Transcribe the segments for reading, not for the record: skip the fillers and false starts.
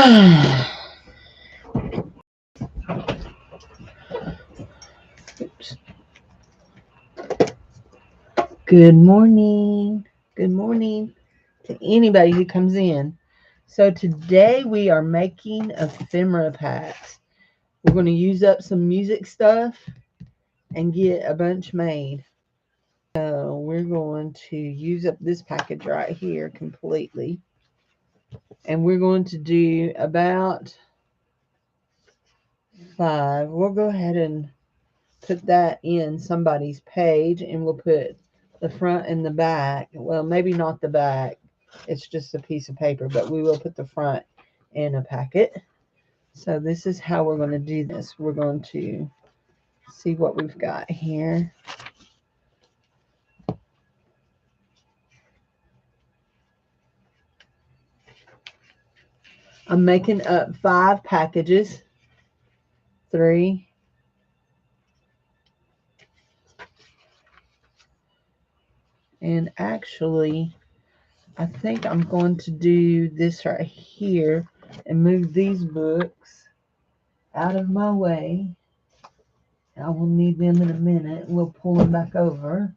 Oops. Good morning. Good morning to anybody who comes in. So today we are making ephemera packs. We're going to use up some music stuff and get a bunch made. So we're going to use up this package right here completely. And we're going to do about 5. We'll go ahead and put that in somebody's page, and we'll put the front and the back. Well, maybe not the back. It's just a piece of paper, but we will put the front in a packet. So this is how we're going to do this. We're going to see what we've got here. I'm making up 5 packages. 3. And actually, I think I'm going to do this right here and move these books out of my way. I will need them in a minute. We'll pull them back over.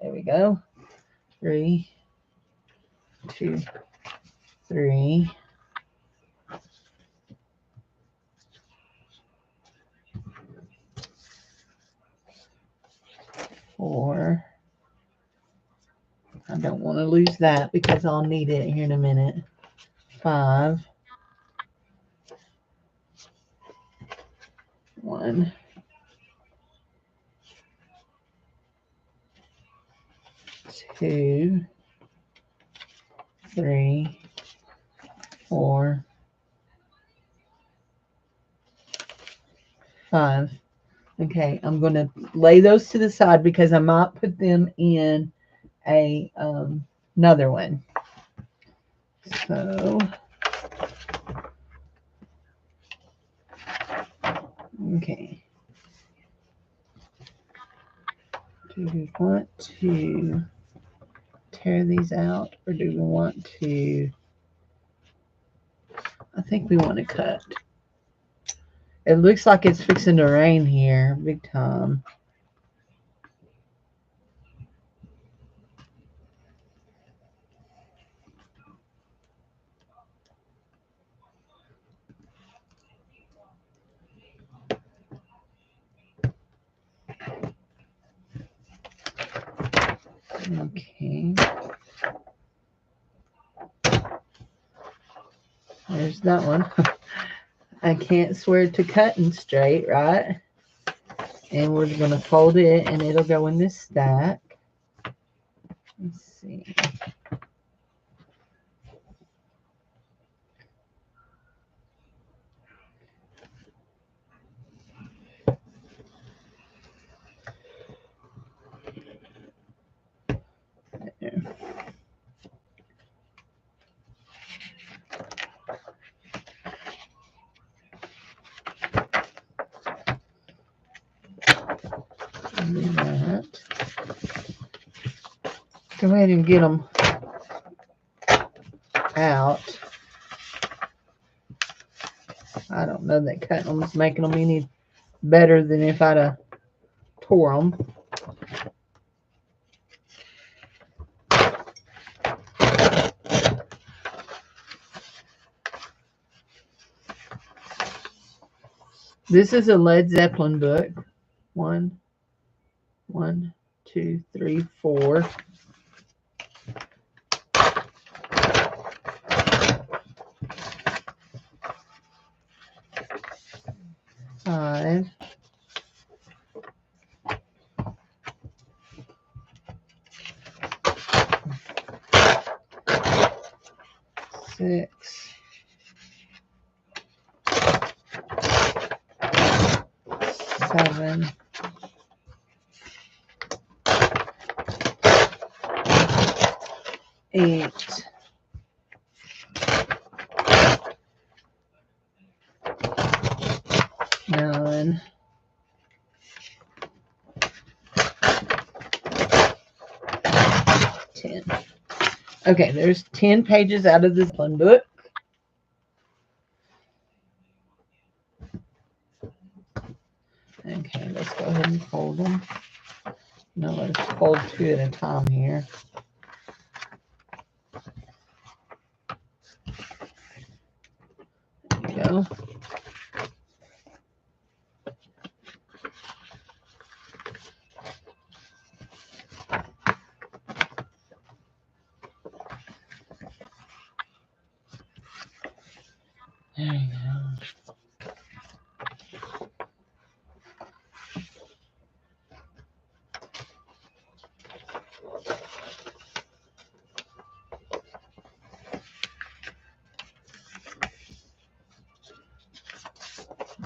There we go. 3, 2, 3. 4. I don't want to lose that because I'll need it here in a minute. 5. 1. 2. 3. 4. 5. Okay, I'm going to lay those to the side because I might put them in a another one. So, okay. Do we want to tear these out, or do we want to? I think we want to cut. It looks like it's fixing to rain here, big time. Okay. There's that one. I can't swear to cutting straight, right? And we're going to fold it, and it'll go in this stack. Let's see. There. Do that. Go ahead and get them out. I don't know that cutting them is making them any better than if I'd have tore them. This is a Led Zeppelin book. 1, 2, 3, 4. 5. 6. 7. 8. 9. 10. Okay, there's 10 pages out of this one book. Okay, let's go ahead and fold them. No, let's fold 2 at a time here. There you go. There you go.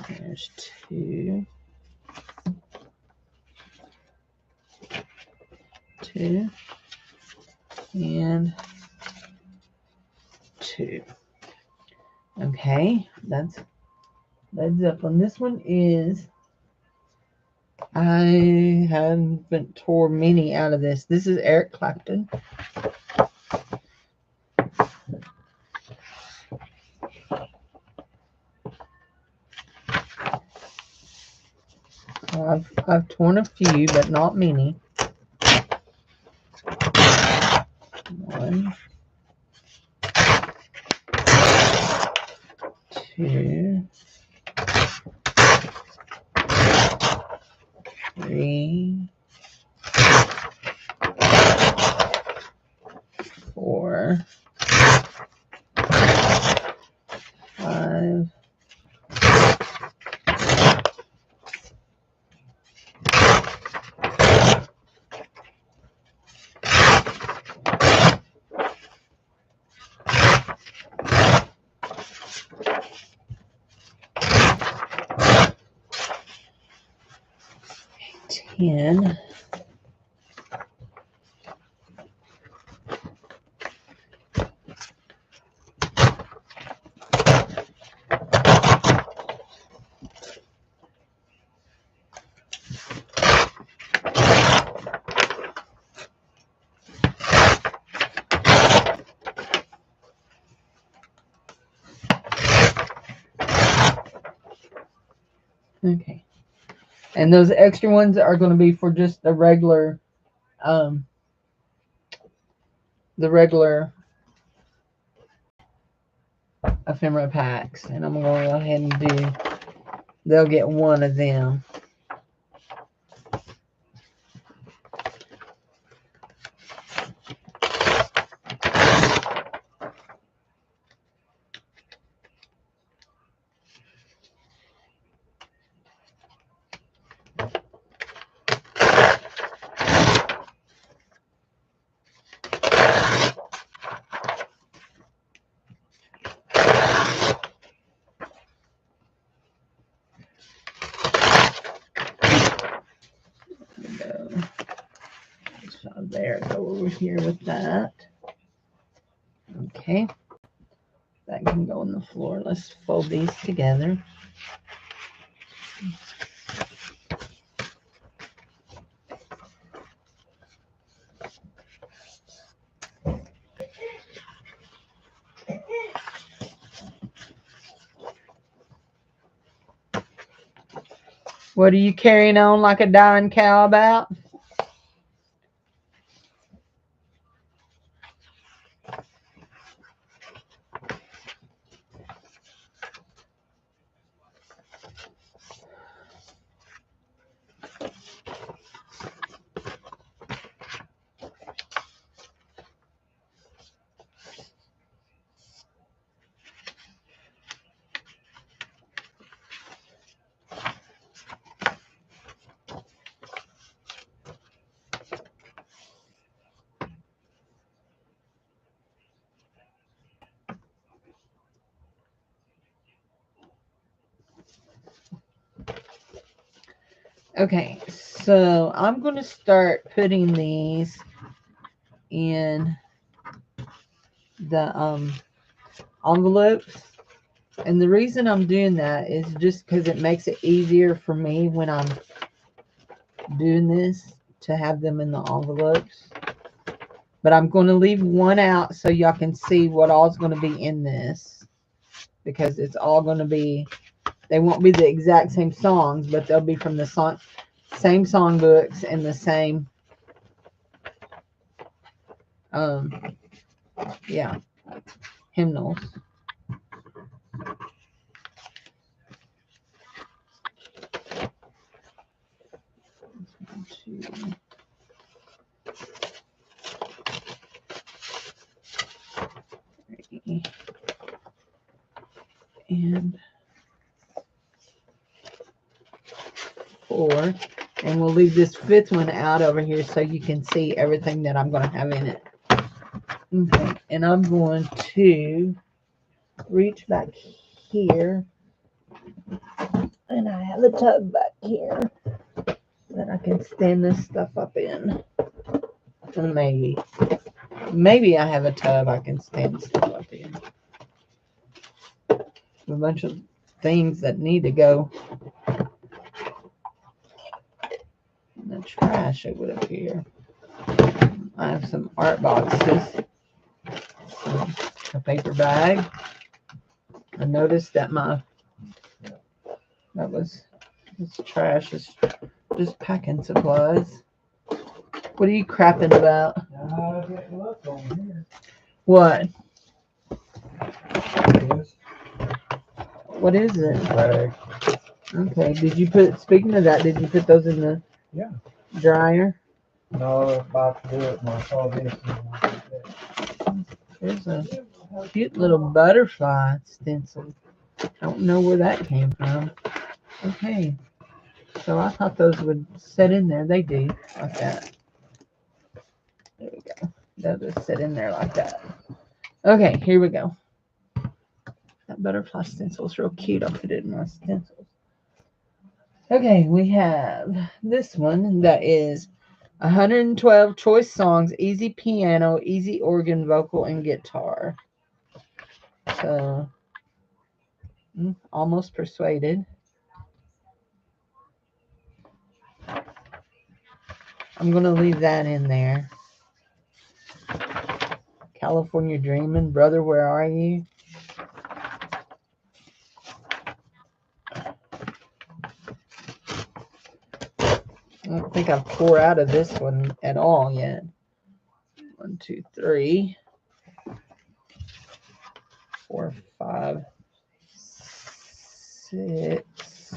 There's 2. 2. And 2. Okay, that's up. On this one is, I haven't tore many out of this. This is Eric Clapton. So I've torn a few, but not many. 1, 2, 3, 4, 5, 10. Okay. And those extra ones are going to be for just the regular ephemera packs. And I'm going to go ahead and they'll get 1 of them. So there, go over here with that. Okay. That can go on the floor. Let's fold these together. What are you carrying on like a dying cow about? Okay, so I'm going to start putting these in the envelopes. And the reason I'm doing that is just because it makes it easier for me when I'm doing this to have them in the envelopes. But I'm going to leave one out so y'all can see what all's going to be in this, because it's all going to be They won't be the exact same songs, but they'll be from the same songbooks and the same, yeah, hymnals. And 4. And we'll leave this 5th one out over here so you can see everything that I'm going to have in it. Okay, and I'm going to reach back here. And I have a tub back here that I can stand this stuff up in. And maybe I have a tub I can stand stuff up in. A bunch of things that need to go in the trash, it would appear. I have some art boxes, a paper bag. I noticed that this trash is just packing supplies. What are you crapping about? What? What is it? Okay. Speaking of that, did you put those in the dryer? No, about to do it when I saw this. There's a cute little butterfly stencil. I don't know where that came from. Okay. So I thought those would sit in there. They do, like that. There we go. They'll just sit in there like that. Okay, here we go. That butterfly stencil is real cute. I'll put it in my stencils. Okay, we have this one that is 112 choice songs, easy piano, easy organ, vocal, and guitar. So, almost persuaded. I'm going to leave that in there. California Dreamin', Brother, Where Are You? I don't think I've poured out of this one at all yet. 1, 2, 3, 4, 5, 6,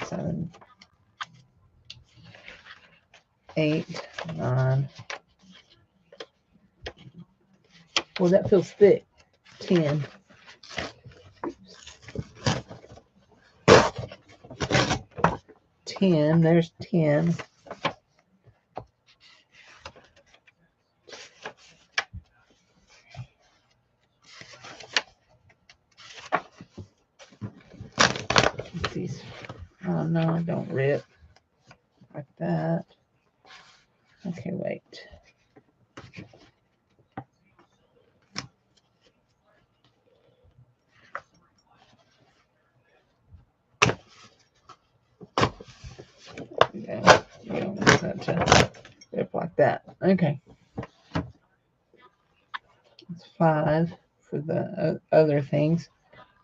7, 8, 9. Well, that feels thick. 10. 10. There's 10. These. Oh no, don't rip like that. Okay, wait. Yeah, you don't want that to rip like that. Okay. It's 5 for the other things.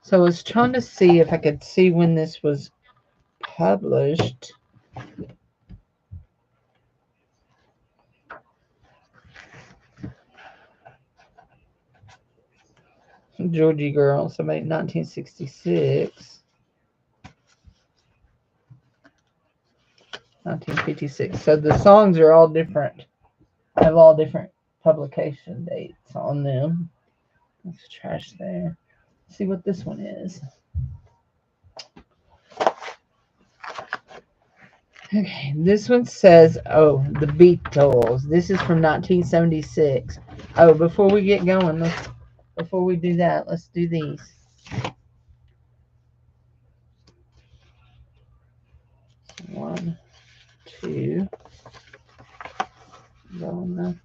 So I was trying to see if I could see when this was published. Georgie Girl, so made 1966. 1956. So the songs are all different. Have all different publication dates on them. There's trash there. Let's see what this one is. Okay, this one says, oh, the Beatles. This is from 1976. Oh, before we get going, before we do that, let's do these. One, 2. Go on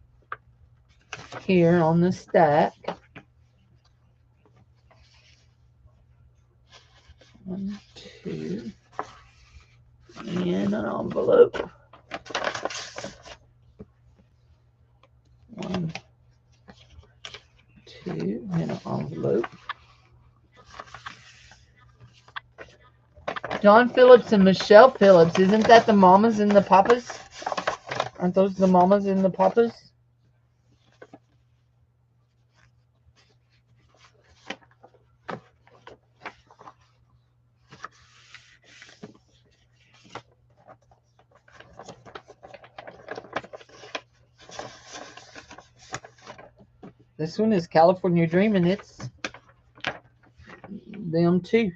here on the stack. 1, 2. And an envelope. 1, 2, and an envelope. loop. John Phillips and Michelle Phillips. Isn't that the mamas and the papas? Aren't those the mamas and the papas? This one is California Dreamin'. It's them too.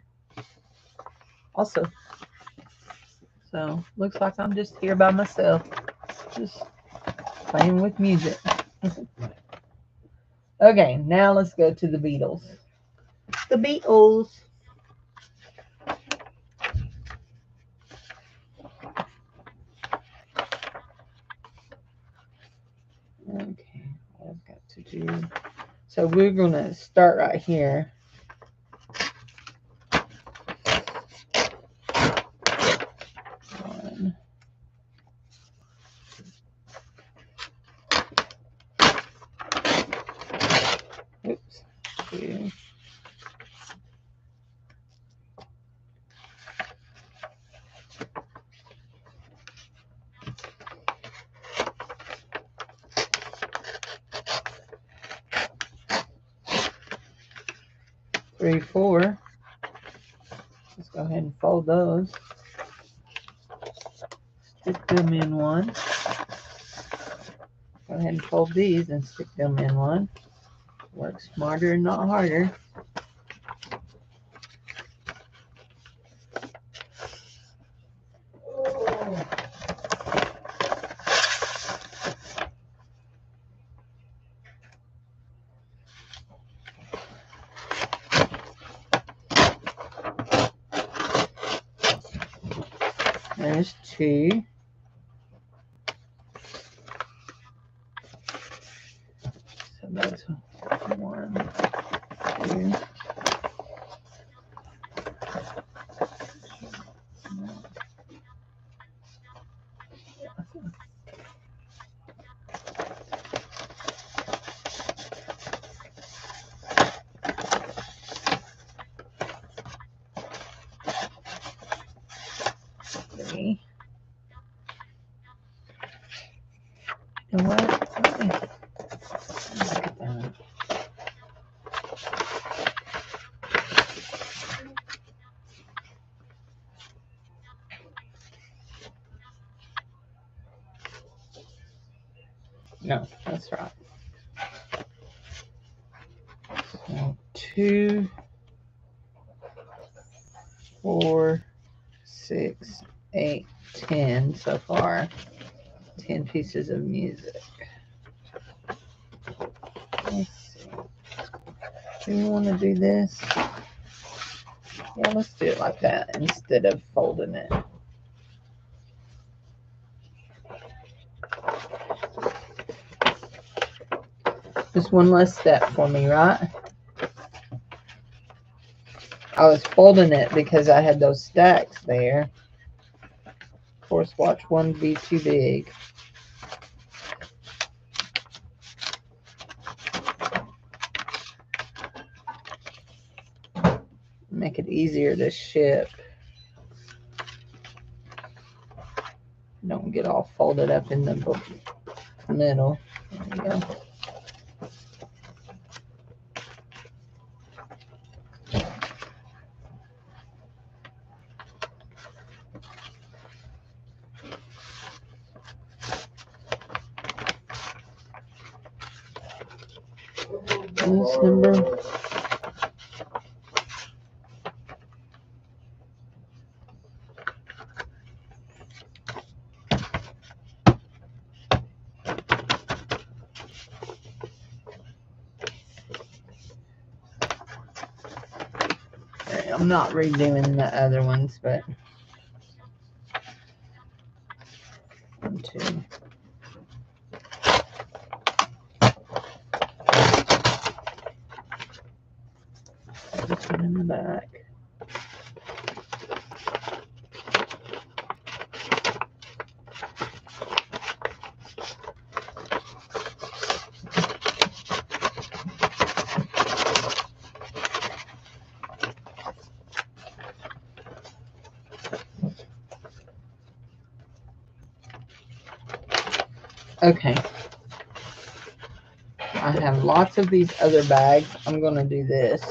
Also. So, looks like I'm just here by myself. Just playing with music. Okay, now let's go to the Beatles. The Beatles. Okay, what I've got to do. So we're going to start right here. One. Oops. Two. 3, 4. Let's go ahead and fold those. Stick them in one. Go ahead and fold these and stick them in one. Work smarter and not harder. There's 2. So that's 1, 2. You know what? No, that's right. So 2, 4, 6, 8, 10 so far. 10 pieces of music. Let's see. Do you want to do this? Yeah, let's do it like that instead of folding it. Just one less step for me, right? I was folding it because I had those stacks there. Of course, watch one be too big. Make it easier to ship. Don't get all folded up in the middle. There you go. This number. I'm not redoing the other ones, but 1, 2. This one in the back. Okay. I have lots of these other bags. I'm going to do this.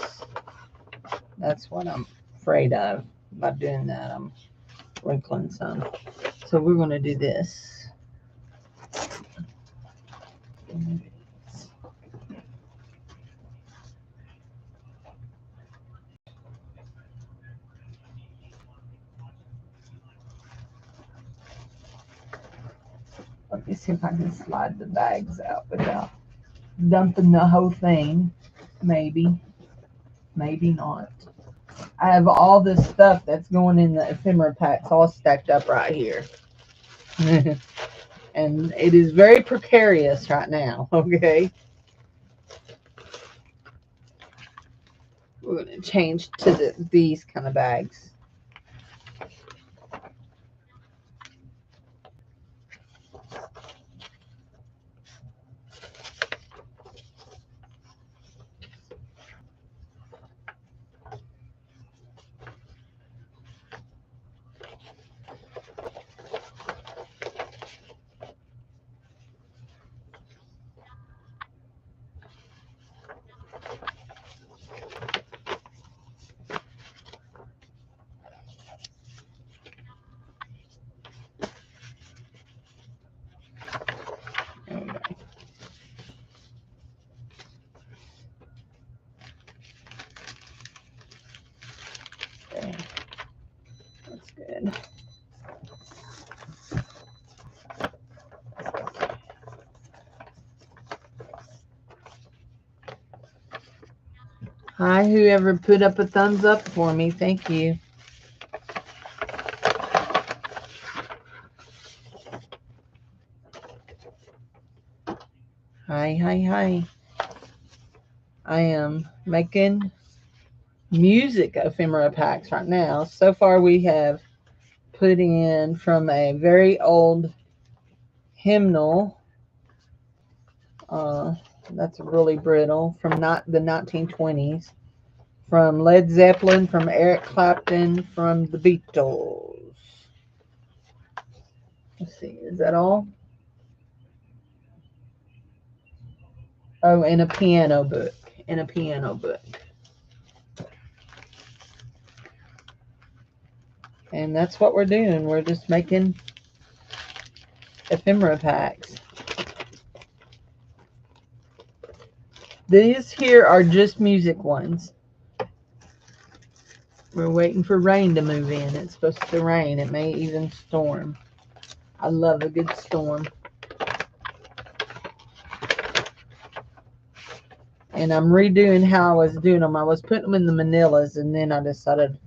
That's what I'm afraid of. By doing that, I'm wrinkling some. So we're going to do this. Let me see if I can slide the bags out without dumping the whole thing. Maybe. Maybe not. I have all this stuff that's going in the ephemera packs all stacked up right here. And it is very precarious right now, okay? We're going to change to these kind of bags. Okay. Okay. That's good. Hi, whoever put up a thumbs up for me. Thank you. Hi, hi, hi. I am making music ephemera packs right now. So far, we have put in from a very old hymnal. That's really brittle from not the 1920s. From Led Zeppelin, from Eric Clapton, from the Beatles. Let's see, is that all? Oh, and a piano book. And a piano book. And that's what we're doing. We're just making ephemera packs. These here are just music ones. We're waiting for rain to move in. It's supposed to rain. It may even storm. I love a good storm. And I'm redoing how I was doing them. I was putting them in the manilas, and then I decided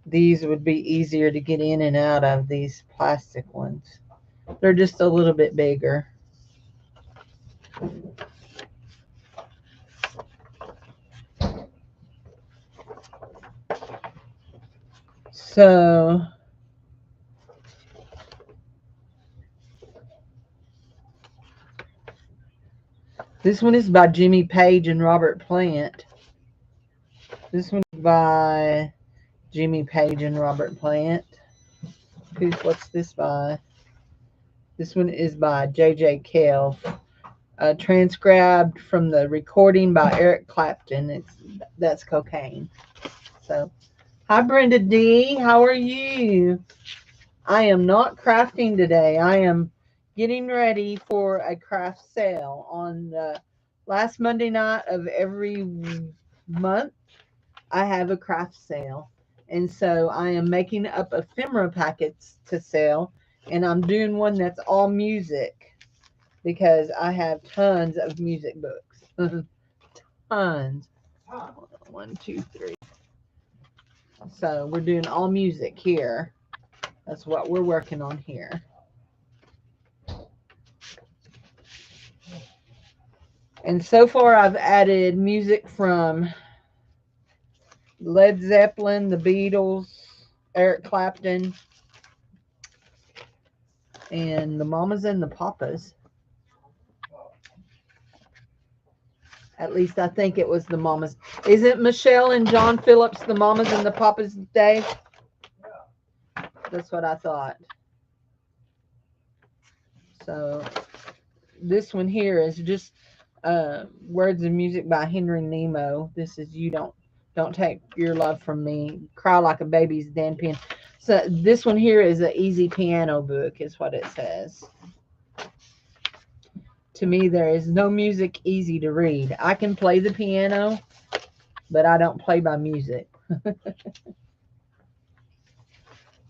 these would be easier to get in and out of, these plastic ones. They're just a little bit bigger. So this one is by Jimmy Page and Robert Plant. This one is by Jimmy Page and Robert Plant. What's this by? This one is by J.J. Cale. Transcribed from the recording by Eric Clapton. That's cocaine. So, hi Brenda D. How are you? I am not crafting today. I am getting ready for a craft sale on the last Monday night of every month. I have a craft sale. And so I am making up ephemera packets to sell. And I'm doing one that's all music because I have tons of music books. Tons. 1, 2, 3. So we're doing all music here. That's what we're working on here. And so far I've added music from Led Zeppelin, the Beatles, Eric Clapton, and the Mamas and the Papas. At least I think it was the Mamas. Isn't Michelle and John Phillips the Mamas and the Papas, Dave? That's what I thought. So this one here is just words and music by Henry Nemo. This is You Don't Take Your Love From Me, Cry Like a Baby's Dan Penn. So this one here is an easy piano book, is what it says. To me, there is no music easy to read. I can play the piano, but I don't play by music.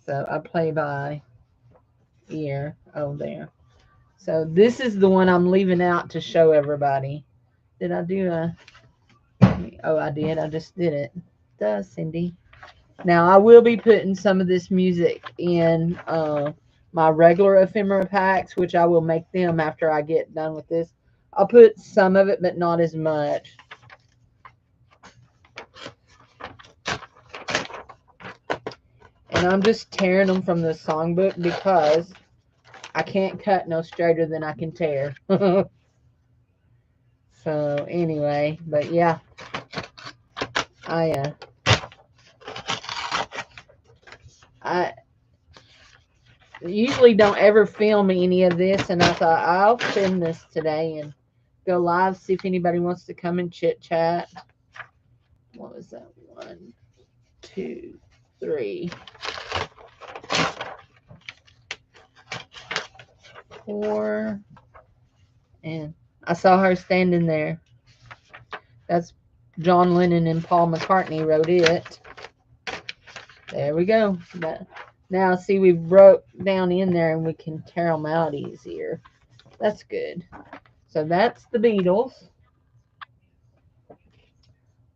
So I play by ear. Oh, there. So this is the one I'm leaving out to show everybody. Did I do a? Oh, I did. I just did it. Duh, Cindy. Now I will be putting some of this music in my regular ephemera packs, which I will make them after I get done with this. I'll put some of it, but not as much. And I'm just tearing them from the songbook because I can't cut no straighter than I can tear. So anyway, but yeah, I I usually don't ever film any of this, and I thought I'll film this today and go live, see if anybody wants to come and chit chat. What was that? 1, 2, 3, 4, and I saw her standing there. That's John Lennon and Paul McCartney wrote it. There we go. Now, see, we broke down in there and we can tear them out easier. That's good. So that's the Beatles.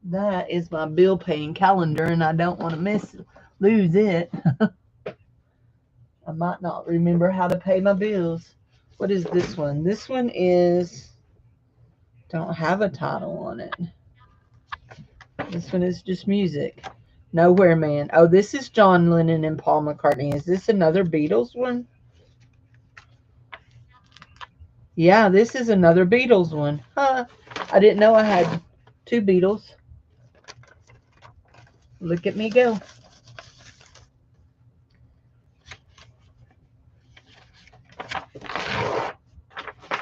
That is my bill paying calendar, and I don't want to lose it. I might not remember how to pay my bills. What is this one? This one is, don't have a title on it. This one is just music. Nowhere Man. Oh, this is John Lennon and Paul McCartney. Is this another Beatles one? Yeah, this is another Beatles one. Huh. I didn't know I had two Beatles. Look at me go.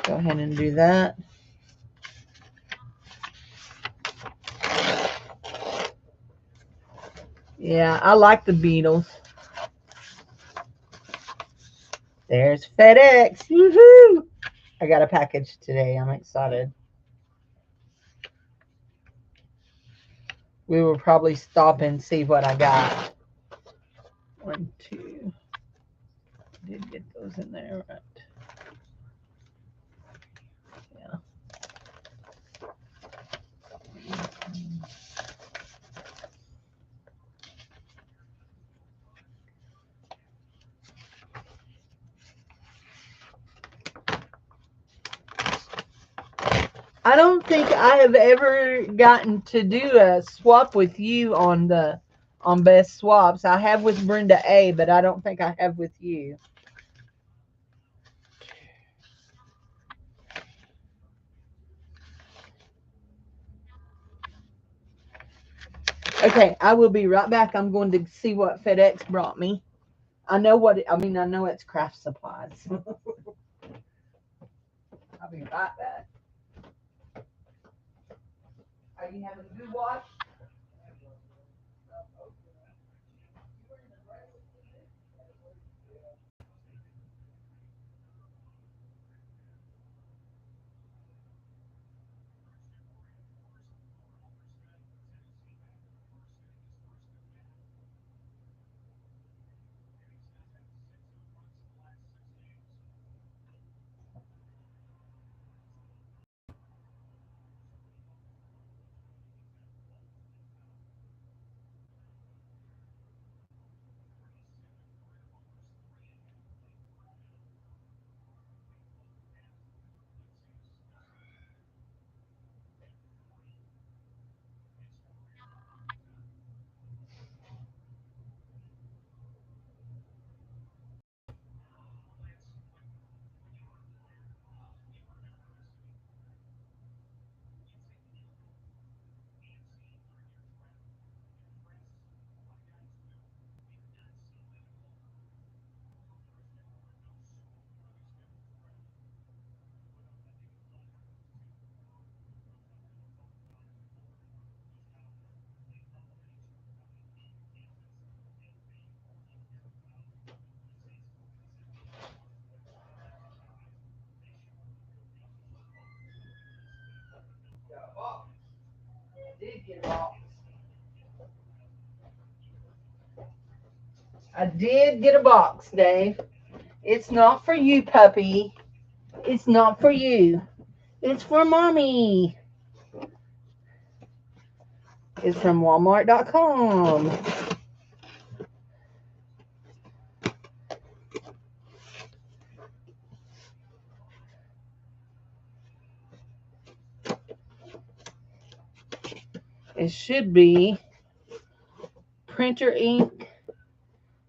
Go ahead and do that. Yeah, I like the Beatles. There's FedEx. Woohoo! I got a package today. I'm excited. We will probably stop and see what I got. 1, 2. Did get those in there, right? Yeah. I don't think I have ever gotten to do a swap with you on best swaps. I have with Brenda A, but I don't think I have with you. Okay, I will be right back. I'm going to see what FedEx brought me. I know I know it's craft supplies. I'll be right back. Are you having a good watch? get a box. I did get a box, Dave. It's not for you, puppy. It's not for you. It's for mommy. It's from Walmart.com. It should be printer ink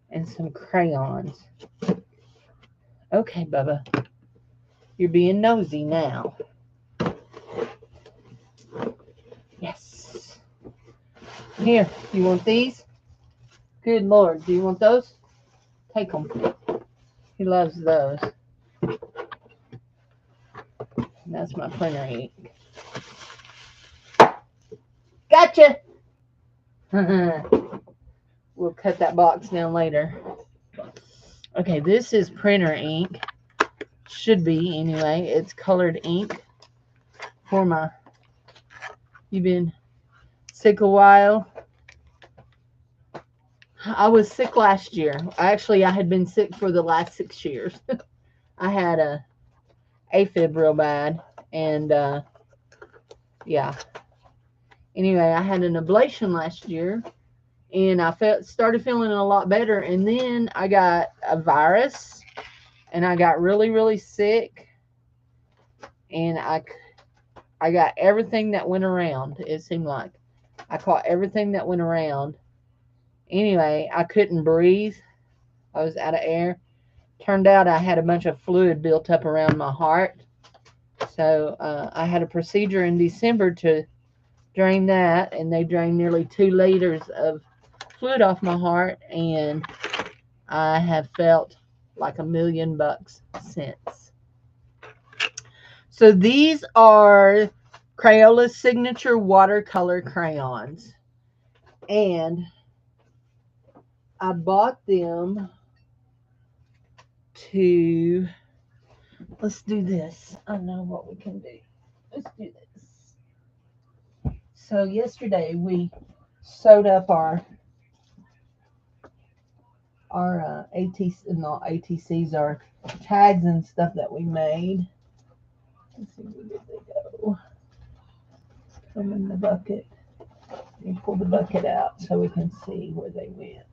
and some crayons. Okay, Bubba. You're being nosy now. Yes. Here, you want these? Good Lord, do you want those? Take them. He loves those. That's my printer ink. Gotcha! We'll cut that box down later. Okay, this is printer ink. Should be, anyway. It's colored ink for my... You've been sick a while? I was sick last year. Actually, I had been sick for the last 6 years. I had a AFib real bad. And, yeah. Anyway, I had an ablation last year. And I started feeling a lot better. And then I got a virus. And I got really, really sick. And I got everything that went around, it seemed like. I caught everything that went around. Anyway, I couldn't breathe. I was out of air. Turned out I had a bunch of fluid built up around my heart. So I had a procedure in December to drain that. And they drained nearly 2 liters of fluid off my heart. And I have felt like $1,000,000 since. So these are Crayola's signature watercolor crayons. And I bought them to, let's do this. I know what we can do. Let's do this. So yesterday we sewed up our ATCs, our tags and stuff that we made. Let's see, where did they go? Put them in the bucket. You pull the bucket out so we can see where they went.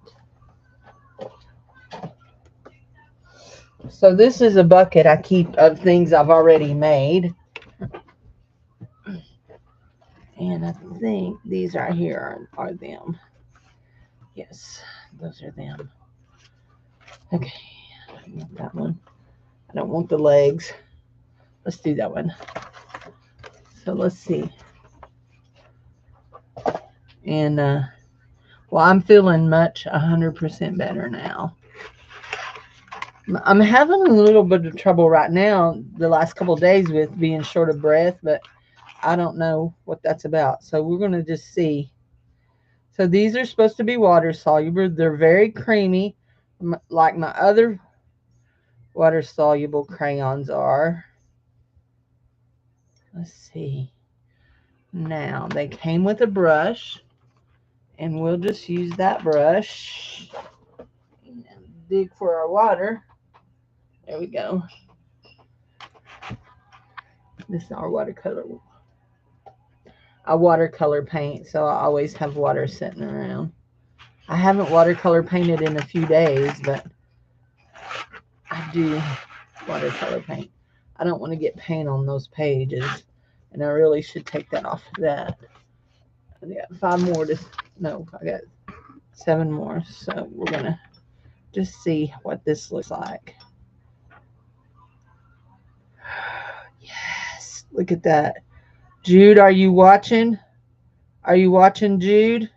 So this is a bucket I keep of things I've already made. And I think these right here are them. Yes, those are them. Okay, I don't want that one. I don't want the legs. Let's do that one. So let's see. And, well, I'm feeling much 100% better now. I'm having a little bit of trouble right now the last couple of days with being short of breath, but I don't know what that's about. So we're going to just see. So these are supposed to be water soluble. They're very creamy, like my other water soluble crayons are. Let's see. Now they came with a brush, and we'll just use that brush and dig for our water. There we go. This is our watercolor. I watercolor paint, so I always have water sitting around. I haven't watercolor painted in a few days, but I do watercolor paint. I don't want to get paint on those pages, and I really should take that off of that. I got 5 more to, no, I got 7 more, so we're going to just see what this looks like. Yes, look at that. Jude, are you watching? Are you watching, Jude?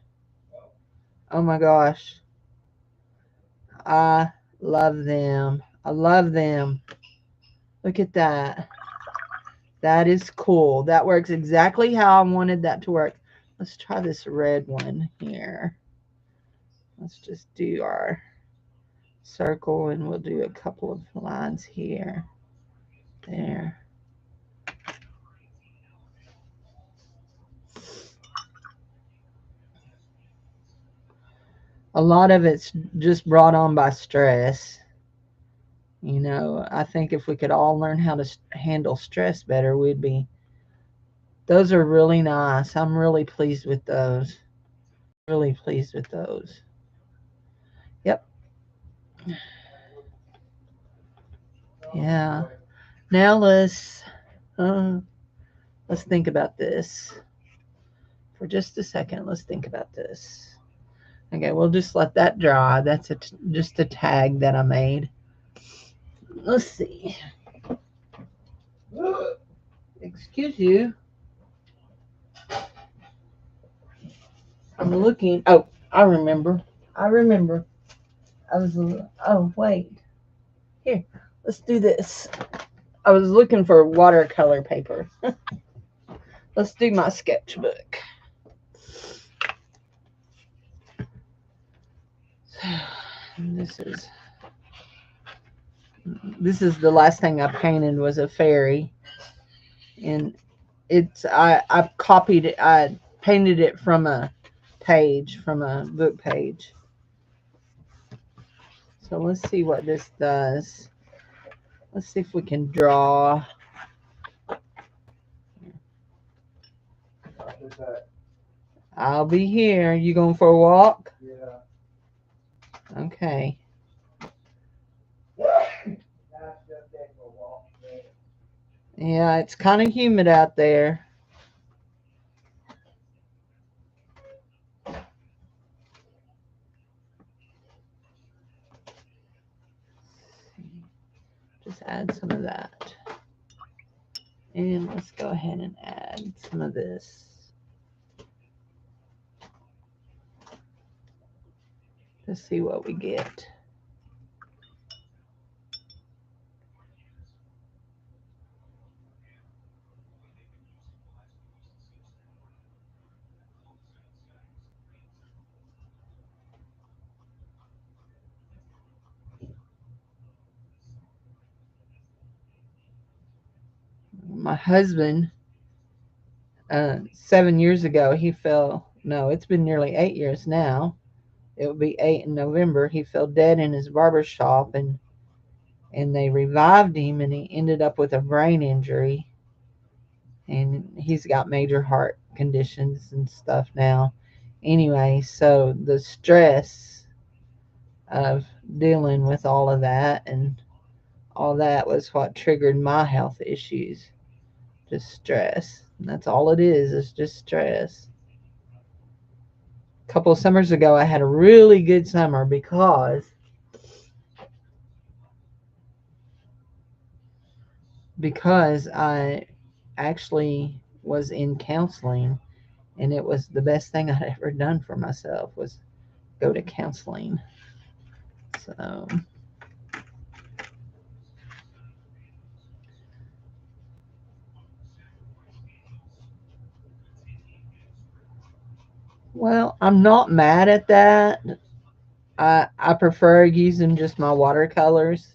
Oh my gosh. I love them. I love them. Look at that. That is cool. That works exactly how I wanted that to work. Let's try this red one here. Let's just do our circle, and we'll do a couple of lines here. There. A lot of it's just brought on by stress. I think if we could all learn how to handle stress better, we'd be. Those are really nice. I'm really pleased with those. Really pleased with those. Yep. Yeah. Now uh, let's think about this for just a second. Let's think about this. Okay, we'll just let that dry. That's just a tag that I made. Let's see. Excuse you. I'm looking. Oh, I remember. I remember. I was. Oh, wait. Here, let's do this. I was looking for watercolor paper. Let's do my sketchbook. This is the last thing I painted was a fairy, and I copied it. I painted it from a page, from a book page. So let's see what this does. Let's see if we can draw. I'll be here. You going for a walk? Yeah. Okay. Yeah, it's kind of humid out there. Just add some of that. And let's go ahead and add some of this. Let's see what we get. My husband, 7 years ago, he fell. No, it's been nearly 8 years now. It will be 8 in November. He fell dead in his barber shop, and they revived him, and he ended up with a brain injury, and he's got major heart conditions and stuff now. Anyway, so the stress of dealing with all of that and all that was what triggered my health issues. Just stress. And that's all it is just stress. A couple of summers ago, I had a really good summer because I actually was in counseling, and it was the best thing I'd ever done for myself was go to counseling. So, well, I'm not mad at that. I prefer using just my watercolors,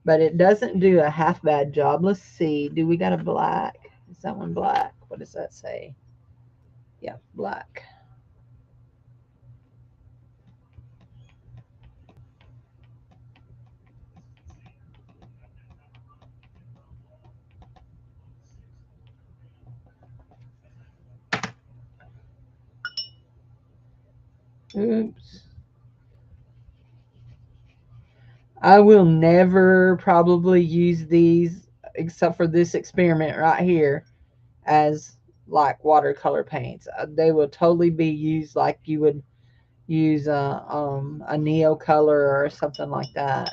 but it doesn't do a half bad job. Let's see. Do we got a black? Is that one black? What does that say? Yeah, black. Oops. I will never probably use these except for this experiment right here as like watercolor paints. They will totally be used like you would use a neo color or something like that.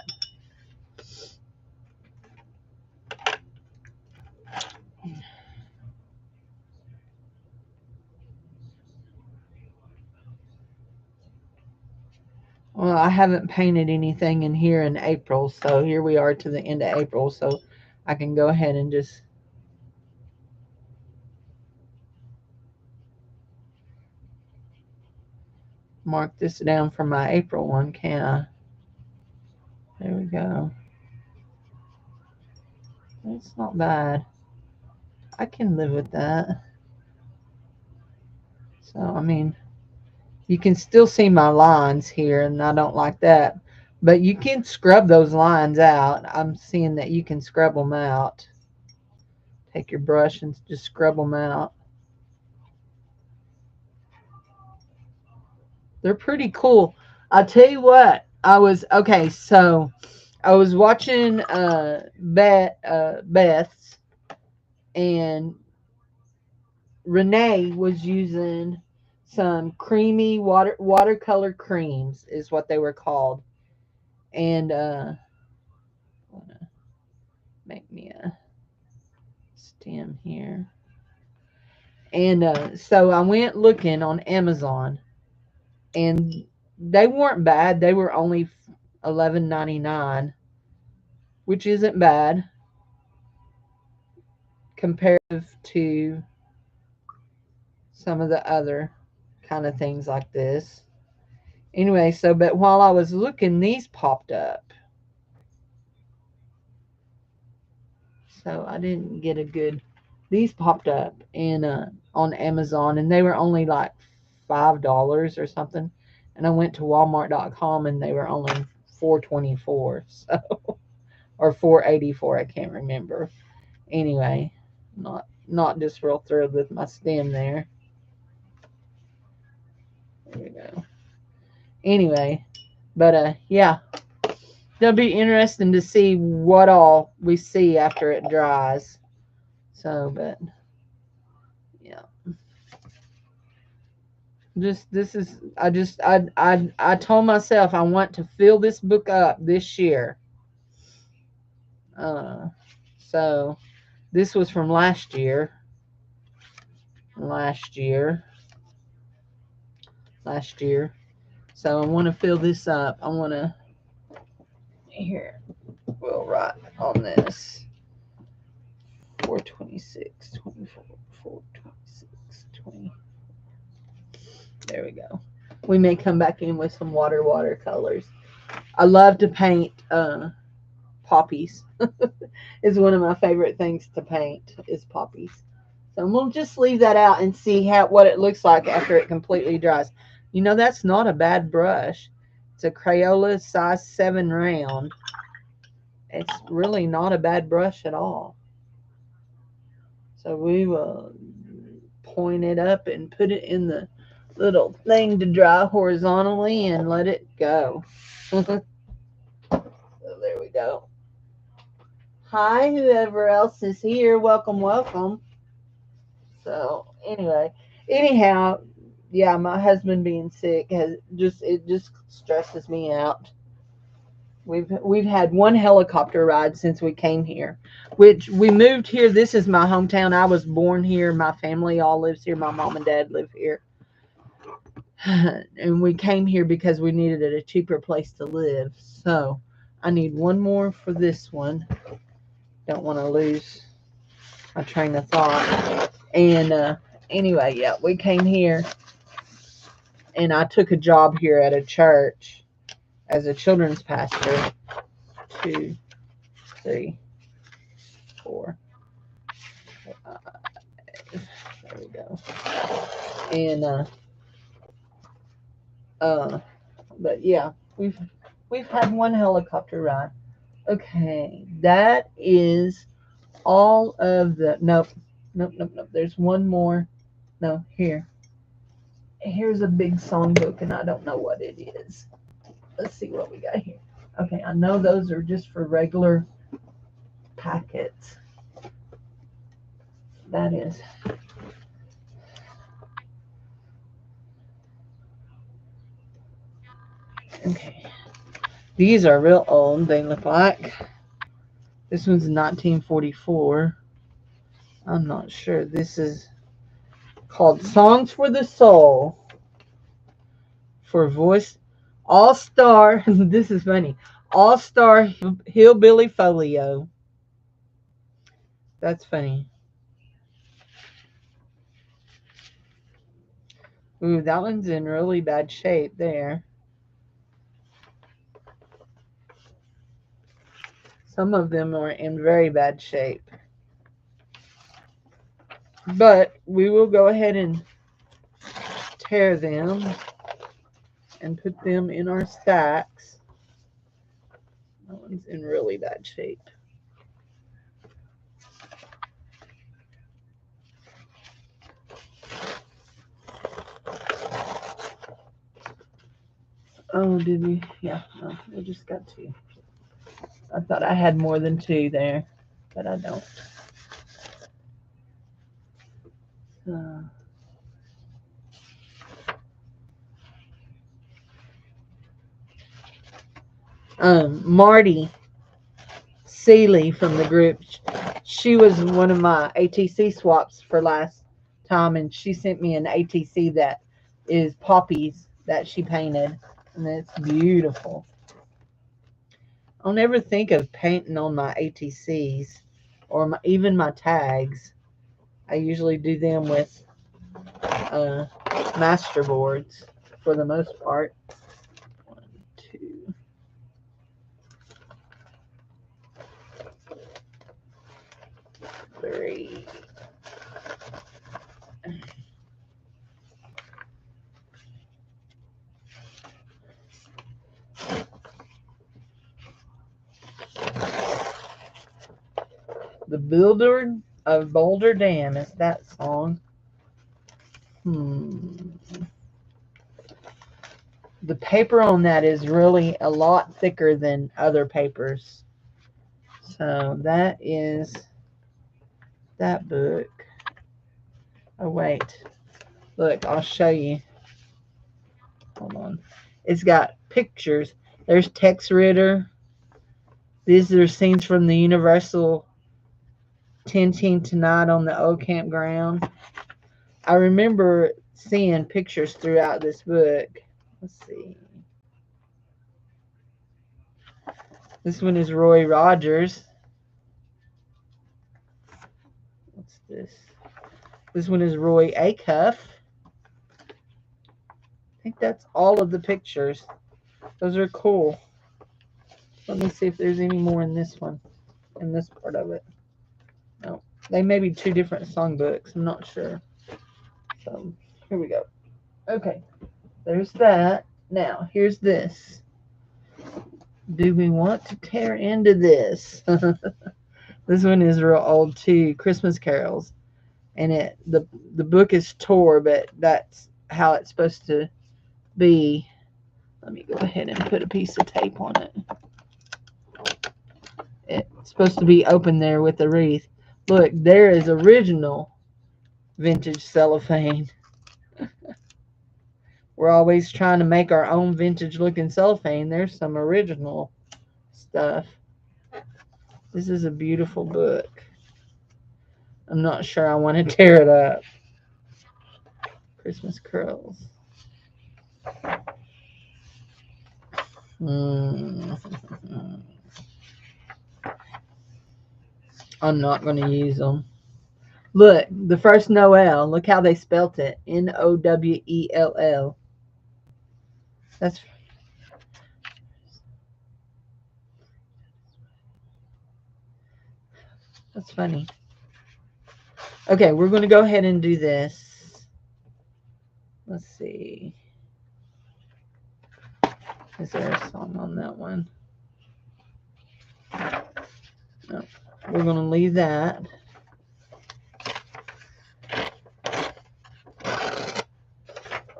Well, I haven't painted anything in here in April, so here we are to the end of April, so I can go ahead and just mark this down for my April one, can I? There we go. It's not bad. I can live with that. So, I mean, You can still see my lines here, and I don't like that. But you can scrub those lines out. I'm seeing that you can scrub them out. Take your brush and just scrub them out. They're pretty cool. I'll tell you what. Okay. So I was watching Beth's, and Renee was using some creamy watercolor creams is what they were called, and make me a stem here. And so I went looking on Amazon, and they weren't bad. They were only $11.99, which isn't bad comparative to some of the other kind of things like this. Anyway, so but while I was looking, these popped up. So I didn't get a good. These popped up in on Amazon, and they were only like $5 or something. And I went to Walmart.com, and they were only $4.24, so or $4.84. I can't remember. Anyway, not just real thrilled with my stem there. There we go. Anyway, but yeah, it'll be interesting to see what all we see after it dries. So, but yeah. Just this is I told myself I want to fill this book up this year. Uh, so this was from last year. Last year. Last year. So I want to fill this up. I want to here. We'll write on this. 426, 24, 426, 20. There we go. We may come back in with some watercolors. I love to paint poppies. Is one of my favorite things to paint is poppies. So we'll just leave that out and see what it looks like after it completely dries. You know, that's not a bad brush. It's a Crayola size 7 round. It's really not a bad brush at all. So we will point it up and put it in the little thing to dry horizontally and let it go. So there we go. Hi, whoever else is here. Welcome, welcome. So anyway, anyhow, yeah, my husband being sick just stresses me out. We've had one helicopter ride since we came here, which we moved here. This is my hometown. I was born here. My family all lives here. My mom and dad live here. And we came here because we needed a cheaper place to live. So I need one more for this one. Don't want to lose my train of thought. And anyway, yeah, we came here, and I took a job here at a church as a children's pastor. 2, 3, 4, 5. There we go. And but yeah, we've had one helicopter ride. Okay, that is all of the nope. There's one more. No, here's a big songbook, and I don't know what it is. Let's see what we got here. Okay, I know those are just for regular packets. That is. Okay. These are real old, they look like. This one's 1944. I'm not sure. This is called Songs for the Soul for voice all star. This is funny. All star hillbilly folio. That's funny. Ooh, that one's in really bad shape there. Some of them are in very bad shape. But we will go ahead and tear them. and put them in our stacks. That one's in really bad shape. Oh, did we? Yeah, no, we just got two. I thought I had more than two there, but I don't. Uh, Marty Seeley from the group, she was one of my ATC swaps for last time, and she sent me an ATC that is poppies that she painted, and it's beautiful. I'll never think of painting on my ATCs or even my tags. I usually do them with uh, master boards for the most part. One, two. Three. The Builder of Boulder Dam is that song. The paper on that is really a lot thicker than other papers. So that is that book. Oh, wait. Look, I'll show you. Hold on. It's got pictures. There's Tex Ritter. These are scenes from the Universal Tinting Tonight on the old campground. I remember seeing pictures throughout this book. Let's see. This one is Roy Rogers. What's this? This one is Roy Acuff. I think that's all of the pictures. Those are cool. Let me see if there's any more in this one, in this part of it. No, they may be two different songbooks. I'm not sure. So here we go. Okay, there's that. Now here's this. Do we want to tear into this? This one is real old too. Christmas carols, and the book is tore, but that's how it's supposed to be. Let me go ahead and put a piece of tape on it. It's supposed to be open there with a wreath. Look, there is original vintage cellophane. We're always trying to make our own vintage looking cellophane. There's some original stuff. This is a beautiful book. I'm not sure I want to tear it up. Christmas curls. I'm not going to use them. Look, the first Noel. Look how they spelt it. Nowell. That's funny. Okay, we're going to go ahead and do this. Let's see. Is there a song on that one? No. We're going to leave that.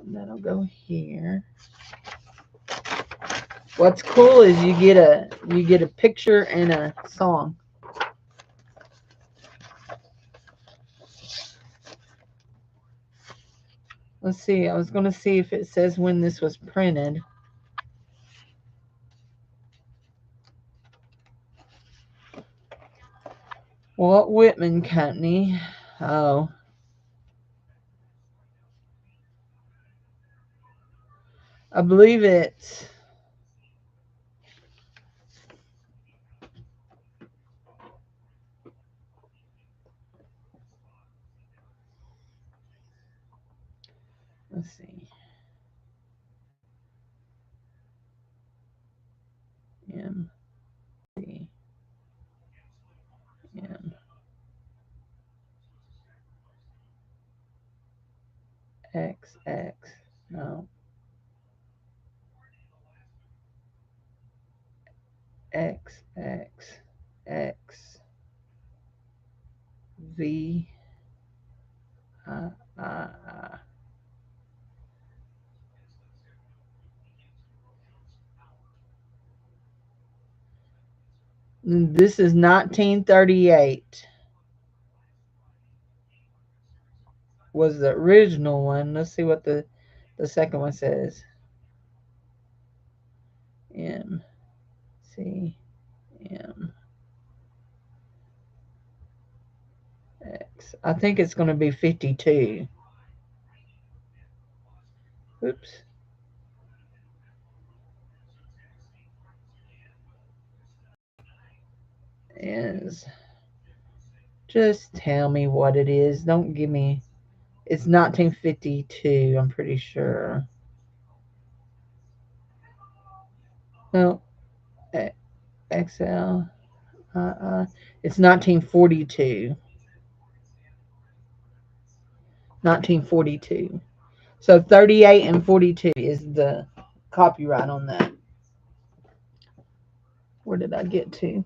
That'll go here. What's cool is you get a picture and a song. Let's see. I was going to see if it says when this was printed. Walt Whitman Company. Oh. I believe it's let's see. M C M X X. No. X, X, X, V, I, I. This is 1938. Was the original one. Let's see what the second one says. M, C, M, X. I think it's going to be 52. Oops. Is just tell me what it is. Don't give me. It's 1952. I'm pretty sure. No, XL. It's 1942. 1942. So 38 and 42 is the copyright on that. Where did I get to?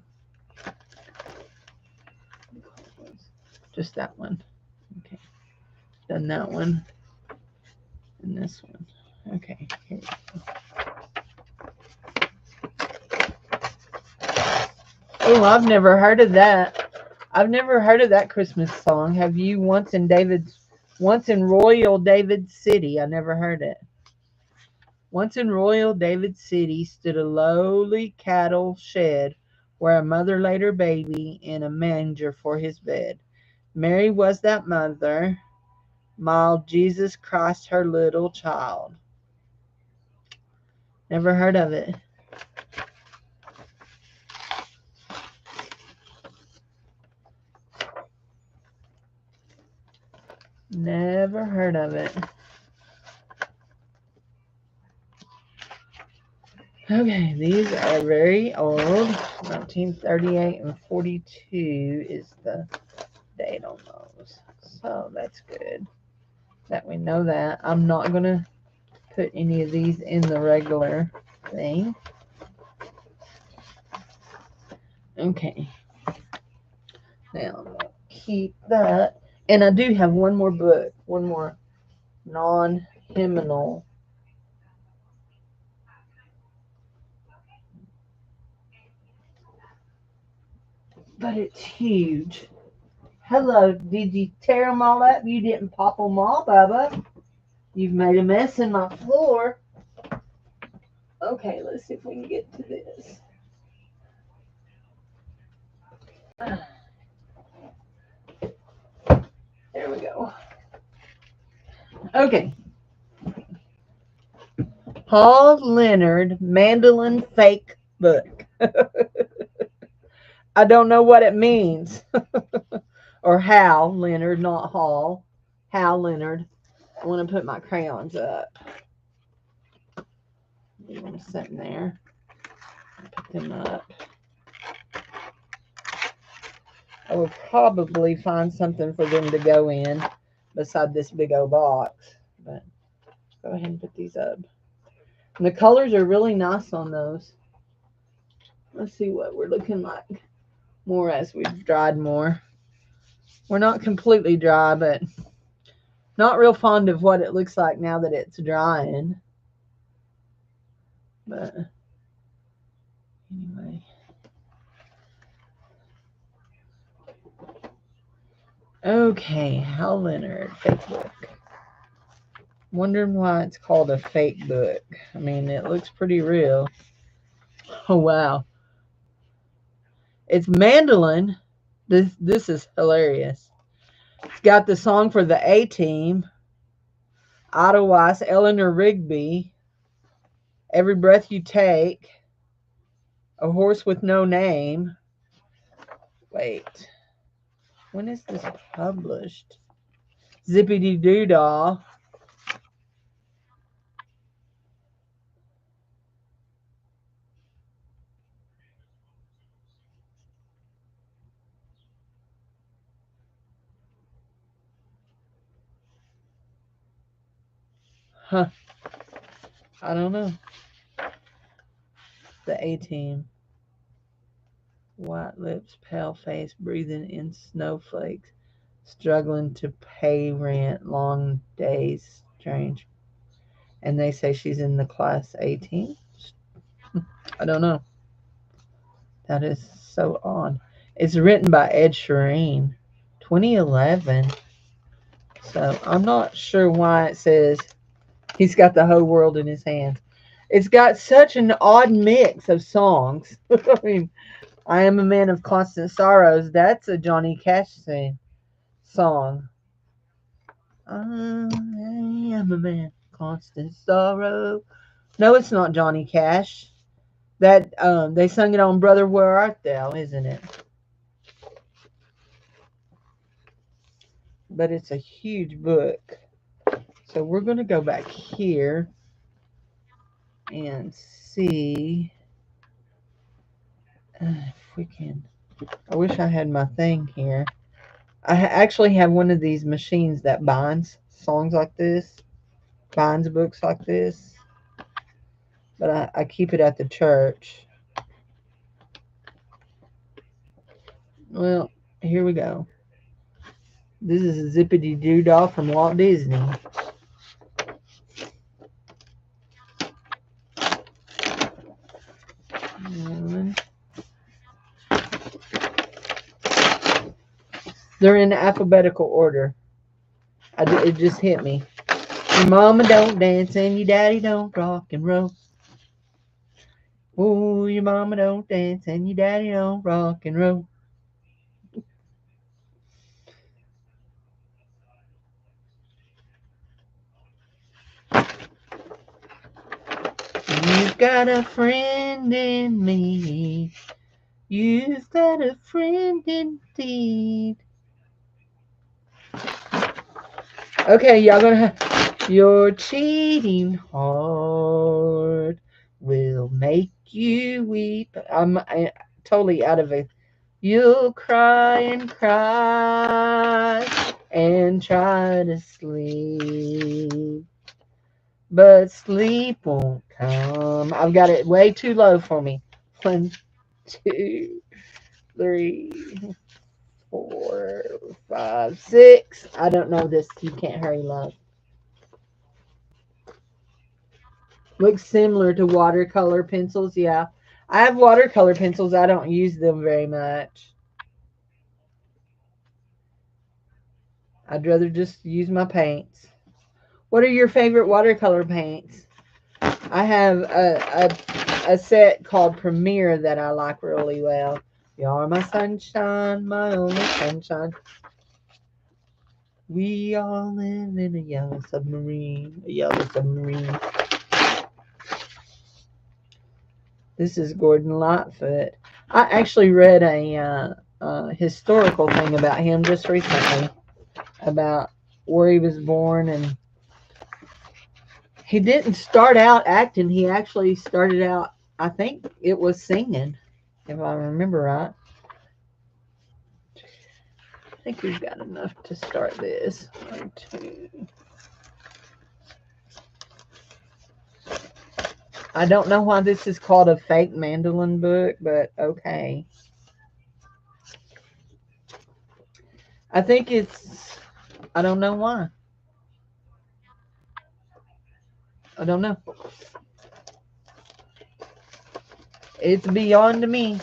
Just that one. Okay. Done that one. And this one. Okay. Here. Oh, I've never heard of that. I've never heard of that Christmas song. Have you? Once in Royal David City. I never heard it. Once in Royal David City stood a lowly cattle shed where a mother laid her baby in a manger for his bed. Mary was that mother, mild Jesus Christ her little child. Never heard of it. Never heard of it. Okay, these are very old. 1938 and 42 is the date on those. So that's good that we know that. I'm not going to put any of these in the regular thing. Okay. Now I'm going to keep that. And I do have one more book, one more non-hymnal. But it's huge. Hello, did you tear them all up? You didn't pop them all, Bubba. You've made a mess in my floor. Okay, let's see if we can get to this. There we go. Okay. Paul Leonard Mandolin Fake Book. I don't know what it means. Or Hal Leonard, not Hall. Hal Leonard. I want to put my crayons up. Leave them sitting there. Put them up. I will probably find something for them to go in beside this big old box. But go ahead and put these up. And the colors are really nice on those. Let's see what we're looking like more as we've dried more. We're not completely dry, but not real fond of what it looks like now that it's drying. But anyway. Okay, Hal Leonard, fake book. Wondering why it's called a fake book. I mean, it looks pretty real. Oh, wow. It's mandolin. This is hilarious. It's got the song for the A-Team, Ida Weiss, Eleanor Rigby, Every Breath You Take, A Horse with No Name. Wait. When is this published? Zippity Doo Dah. Huh. I don't know. The A-Team. White lips, pale face, breathing in snowflakes, struggling to pay rent, long days, strange. And they say she's in the class 18. I don't know. That is so odd. It's written by Ed Sheeran, 2011. So I'm not sure why it says he's got the whole world in his hands. It's got such an odd mix of songs. I mean, I am a man of constant sorrows. That's a Johnny Cash song. I am a man of constant sorrow. No, it's not Johnny Cash. That they sung it on Brother Where Art Thou, isn't it? But it's a huge book. So we're going to go back here and see if we can. I wish I had my thing here. I actually have one of these machines that binds songs like this, binds books like this, but I keep it at the church. Well, here we go. This is a Zippity Doo Dah from Walt Disney. They're in alphabetical order. It just hit me. Your mama don't dance and your daddy don't rock and roll. Oh, your mama don't dance and your daddy don't rock and roll. You've got a friend in me. You've got a friend indeed. Okay, y'all gonna have your cheating heart will make you weep. I totally out of it. You'll cry and cry and try to sleep, but sleep won't come. I've got it way too low for me. 1, 2, 3, 4, 5, 6. I don't know this. You can't hurry, love. Looks similar to watercolor pencils. Yeah. I have watercolor pencils. I don't use them very much. I'd rather just use my paints. What are your favorite watercolor paints? I have a set called Premiere that I like really well. You're my sunshine, my only sunshine. We all live in a yellow submarine. A yellow submarine. This is Gordon Lightfoot. I actually read a historical thing about him just recently, about where he was born, and he didn't start out acting. He actually started out, I think it was singing, if I remember right. I think we've got enough to start this. 1, 2. I don't know why this is called a fake mandolin book, but okay. I think I don't know why. I don't know. It's beyond me.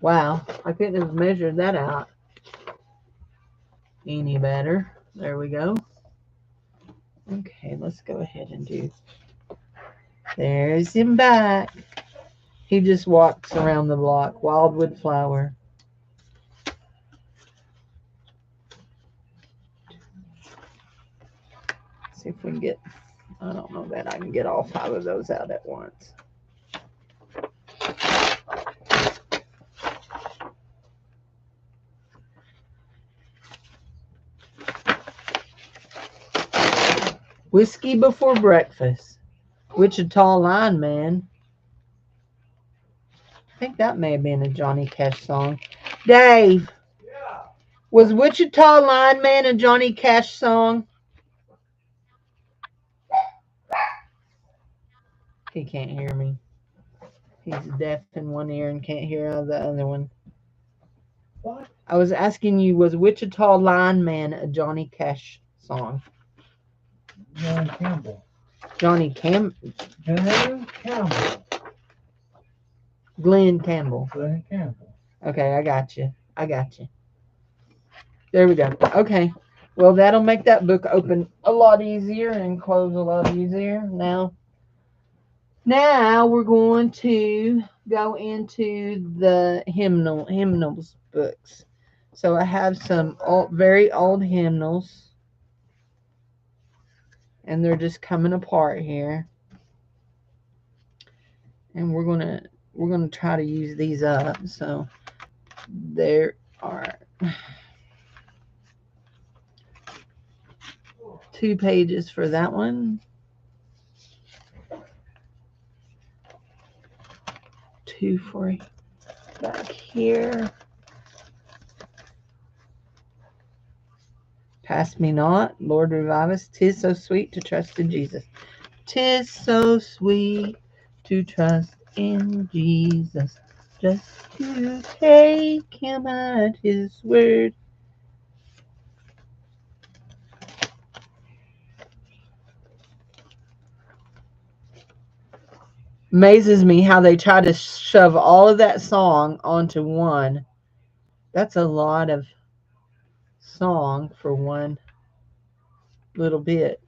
Wow, I couldn't have measured that out any better. There we go. Okay, let's go ahead and do. There's him back. He just walks around the block. Wildwood flower. See if we can get I don't know that I can get all 5 of those out at once. Whiskey Before Breakfast. Wichita Lineman. I think that may have been a Johnny Cash song. Dave, Yeah. was Wichita Lineman a Johnny Cash song? He can't hear me. He's deaf in one ear and can't hear out of the other one. What? I was asking you, was Wichita Lineman a Johnny Cash song? John Campbell. Johnny Cam... Glenn Campbell. Glenn Campbell. Glenn Campbell. Okay, I got you. I got you. There we go. Okay. Well, that'll make that book open a lot easier and close a lot easier. Now we're going to go into the hymnals books. So I have some very old hymnals, and they're just coming apart here. And we're gonna try to use these up. So there are 2 pages for that one. 2 for back here. Pass me not, Lord revive us. 'Tis so sweet to trust in Jesus. 'Tis so sweet to trust in Jesus, just to take him at his word. Amazes me how they try to shove all of that song onto one. That's a lot of song for one little bit.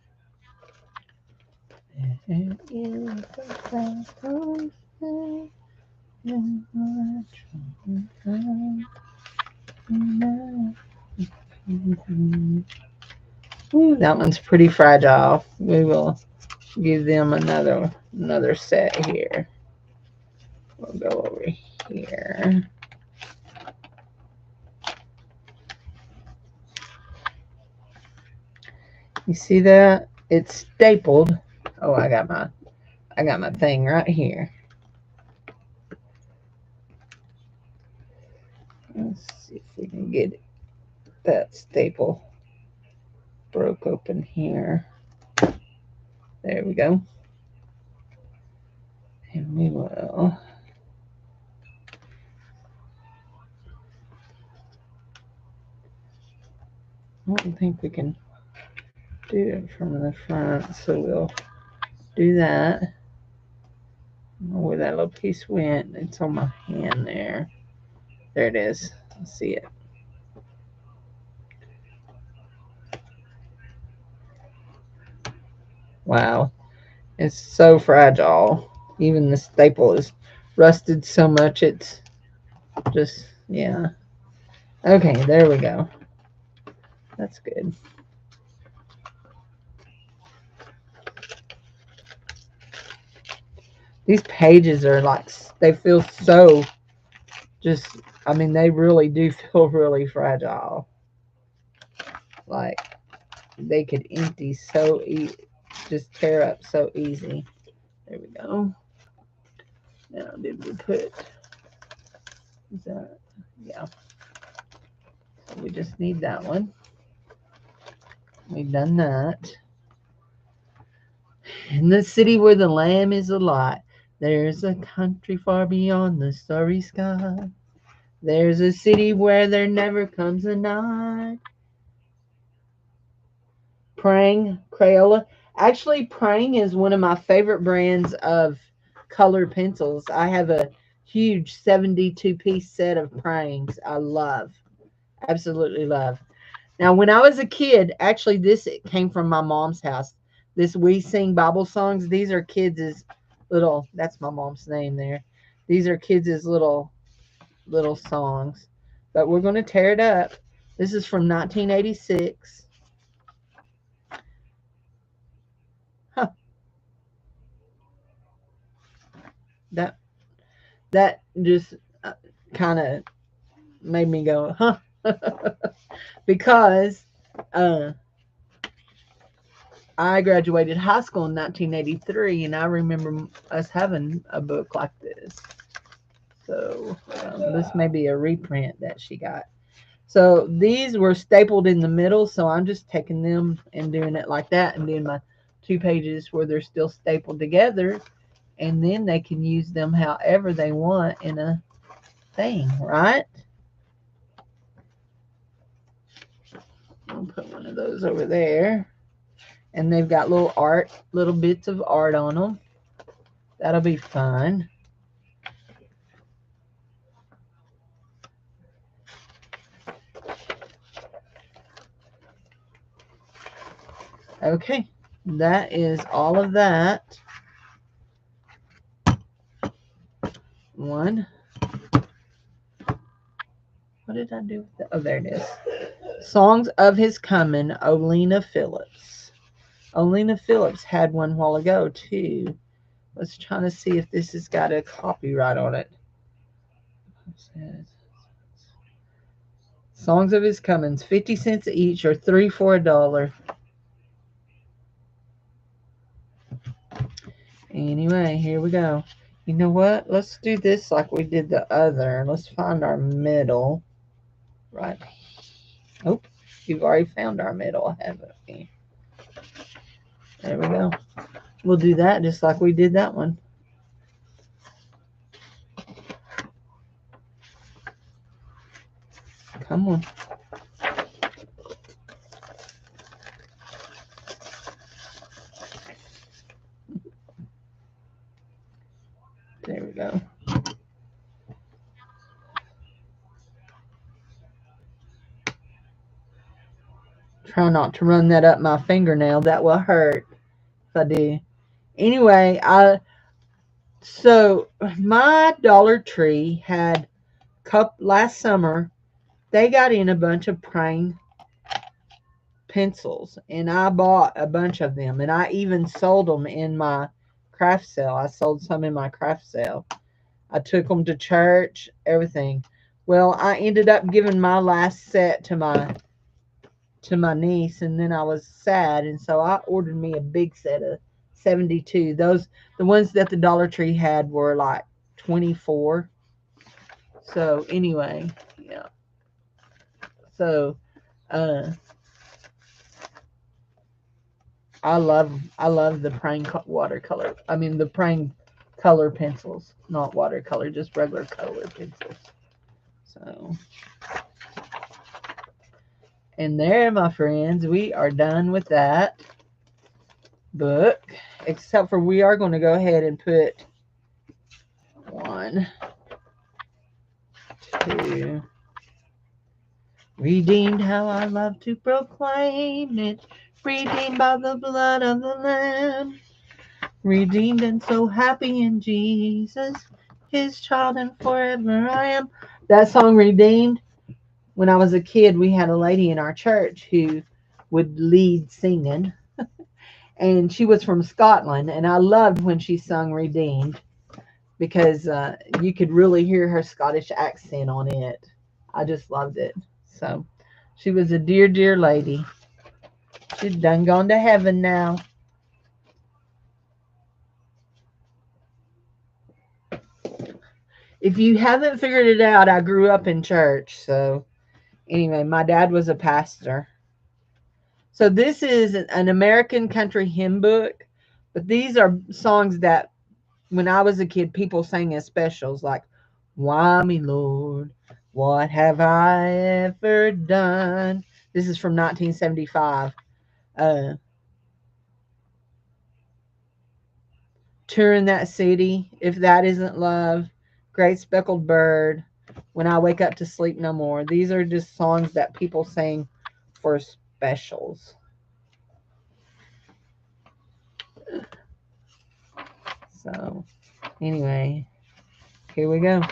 Ooh, that one's pretty fragile. We will give them another set here. We'll go over here. You see that? It's stapled. Oh, I got my thing right here. Let's see if we can get that staple broke open here. There we go. And we will I don't think we can do it from the front, so we'll do that. I don't know where that little piece went. It's on my hand there. There it is. I see it. Wow. It's so fragile. Even the staple is rusted so much it's just, yeah. Okay, there we go. That's good. These pages are like, they feel so just, I mean, they really do feel really fragile. Like, they could empty so just tear up so easy. There we go. Now, did we put, is that, yeah. So we just need that one. We've done that. In the city where the Lamb is a light, there's a country far beyond the starry sky. There's a city where there never comes a night. Prang, Crayola. Actually, Prang is one of my favorite brands of colored pencils. I have a huge 72-piece set of Prangs I love. Absolutely love. Now, when I was a kid, actually, this came from my mom's house. This We Sing Bible Songs. These are kids' little, that's my mom's name there. These are kids' little songs. But we're going to tear it up. This is from 1986. Huh. That that just kind of made me go, huh? Because uh, I graduated high school in 1983, and I remember us having a book like this. So this may be a reprint that she got. So these were stapled in the middle, so I'm just taking them and doing it like that, and doing my 2 pages where they're still stapled together, and then they can use them however they want in a thing, right? I'll put one of those over there, and they've got little bits of art on them. That'll be fun. Okay, that is all of that. One. What did I do with that? Oh, there it is. Songs of His Coming, Olena Phillips. Olena Phillips had one while ago, too. Let's try to see if this has got a copyright on it. Songs of His Comings, 50 cents each or 3 for $1. Anyway, here we go. You know what? Let's do this like we did the other. Let's find our middle. Right. Oh, you've already found our middle, haven't we? There we go. We'll do that just like we did that one. Come on. There we go. Try not to run that up my fingernail. That will hurt if I do. Anyway, so my Dollar Tree had last summer. They got in a bunch of praying pencils, and I bought a bunch of them, and I even sold them in my craft sale. I sold some in my craft sale. I took them to church, everything. Well, I ended up giving my last set to my niece, and then I was sad, and so I ordered me a big set of 72. The ones that the Dollar Tree had were like 24. So anyway, yeah. So uh I love the praying watercolor. I mean the praying color pencils, not watercolor, just regular color pencils. So, and there, my friends, we are done with that book. Except for we are going to go ahead and put 1, 2. Redeemed, how I love to proclaim it. Redeemed by the blood of the Lamb. Redeemed and so happy in Jesus, His child, and forever I am. That song, Redeemed, when I was a kid, we had a lady in our church who would lead singing, and she was from Scotland, and I loved when she sung Redeemed because you could really hear her Scottish accent on it. I just loved it. So she was a dear, dear lady. She's done gone to heaven now. If you haven't figured it out, I grew up in church. So anyway, my dad was a pastor. So this is an American country hymn book, but these are songs that when I was a kid, people sang as specials like, Why me Lord, what have I ever done? This is from 1975. Uh, Touring that city, if that isn't love, Great Speckled Bird, When I Wake Up to Sleep No More. These are just songs that people sing for specials. So, anyway, here we go.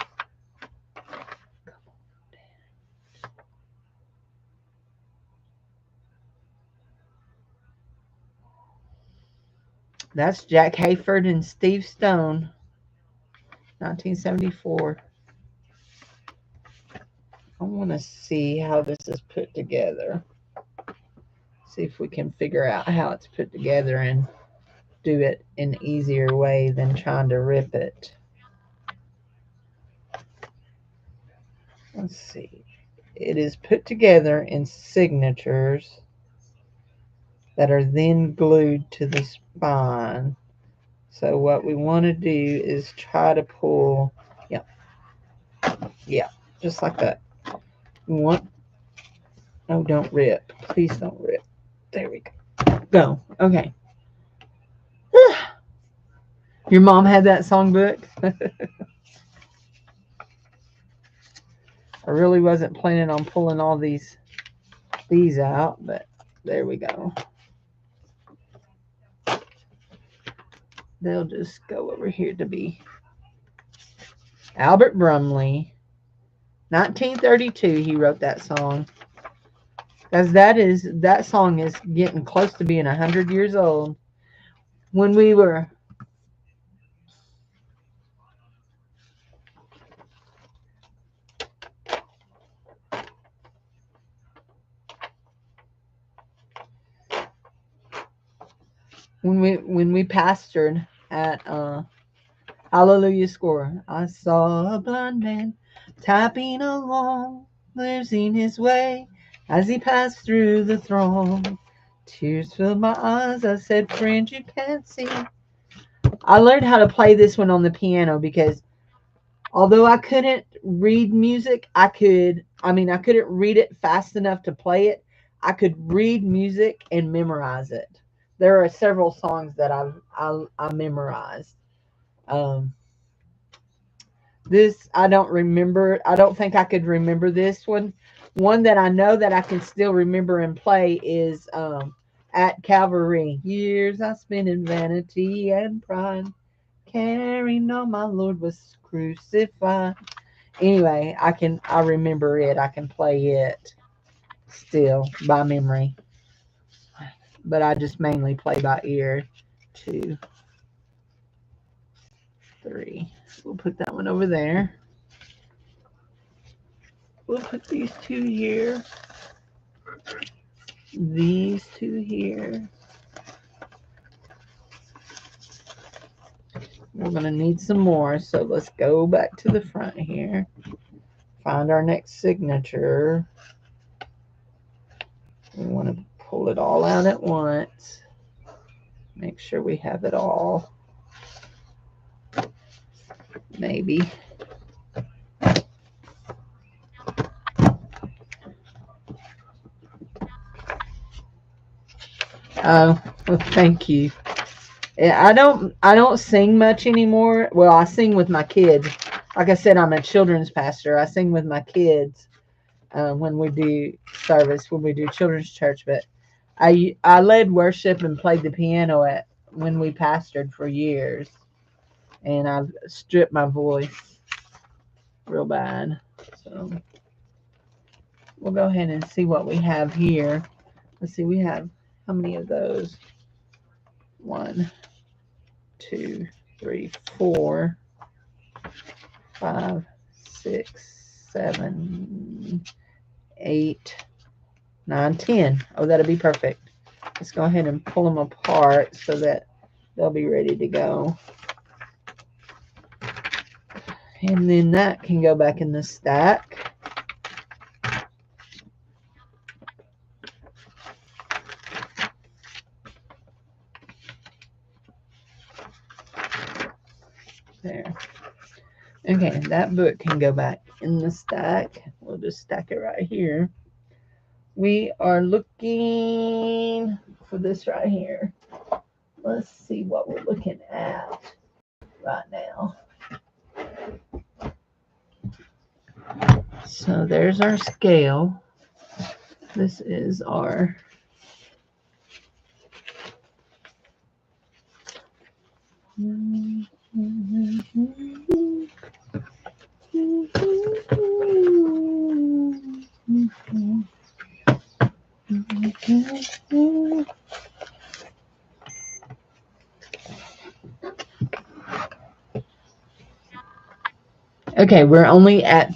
That's Jack Hayford and Steve Stone. 1974. I want to see how this is put together. See if we can figure out how it's put together and do it in an easier way than trying to rip it. Let's see. It is put together in signatures that are then glued to the spine. So what we want to do is try to pull, yeah, yeah, just like that. We want, oh, don't rip. Please don't rip. There we go. Go. Okay. Your mom had that songbook? I really wasn't planning on pulling all these out, but there we go. They'll just go over here to be Albert Brumley. 1932 he wrote that song. Because that song is getting close to being 100 years old. When we were when we pastored at Hallelujah Score, I saw a blind man tapping along, losing his way as he passed through the throng. Tears filled my eyes. I said, "Friend, you can't see." I learned how to play this one on the piano because although I couldn't read music, I couldn't read it fast enough to play it. I could read music and memorize it. There are several songs that I memorized. Um, this I don't remember. I don't think I could remember this one. One that I know that I can still remember and play is "At Calvary." Years I spent in vanity and pride, carrying on my Lord was crucified. Anyway, I remember it. I can play it still by memory, but I just mainly play by ear. 2, 3. We'll put that one over there. We'll put these two here. These two here. We're going to need some more, so let's go back to the front here. Find our next signature. We want to pull it all out at once. Make sure we have it all. Maybe. Oh, well, thank you. I don't sing much anymore. Well, I sing with my kids. Like I said, I'm a children's pastor. I sing with my kids when we do service, when we do children's church. But I led worship and played the piano at when we pastored for years, and I've stripped my voice real bad. So we'll go ahead and see what we have here. Let's see, we have how many of those? 1, 2, 3, 4, 5, 6, 7, 8, 9, 10. Oh, that'll be perfect. Let's go ahead and pull them apart so that they'll be ready to go. And then that can go back in the stack. There. Okay, that book can go back in the stack. We'll just stack it right here. We are looking for this right here. Let's see what we're looking at right now. So there's our scale. This is our Okay, we're only at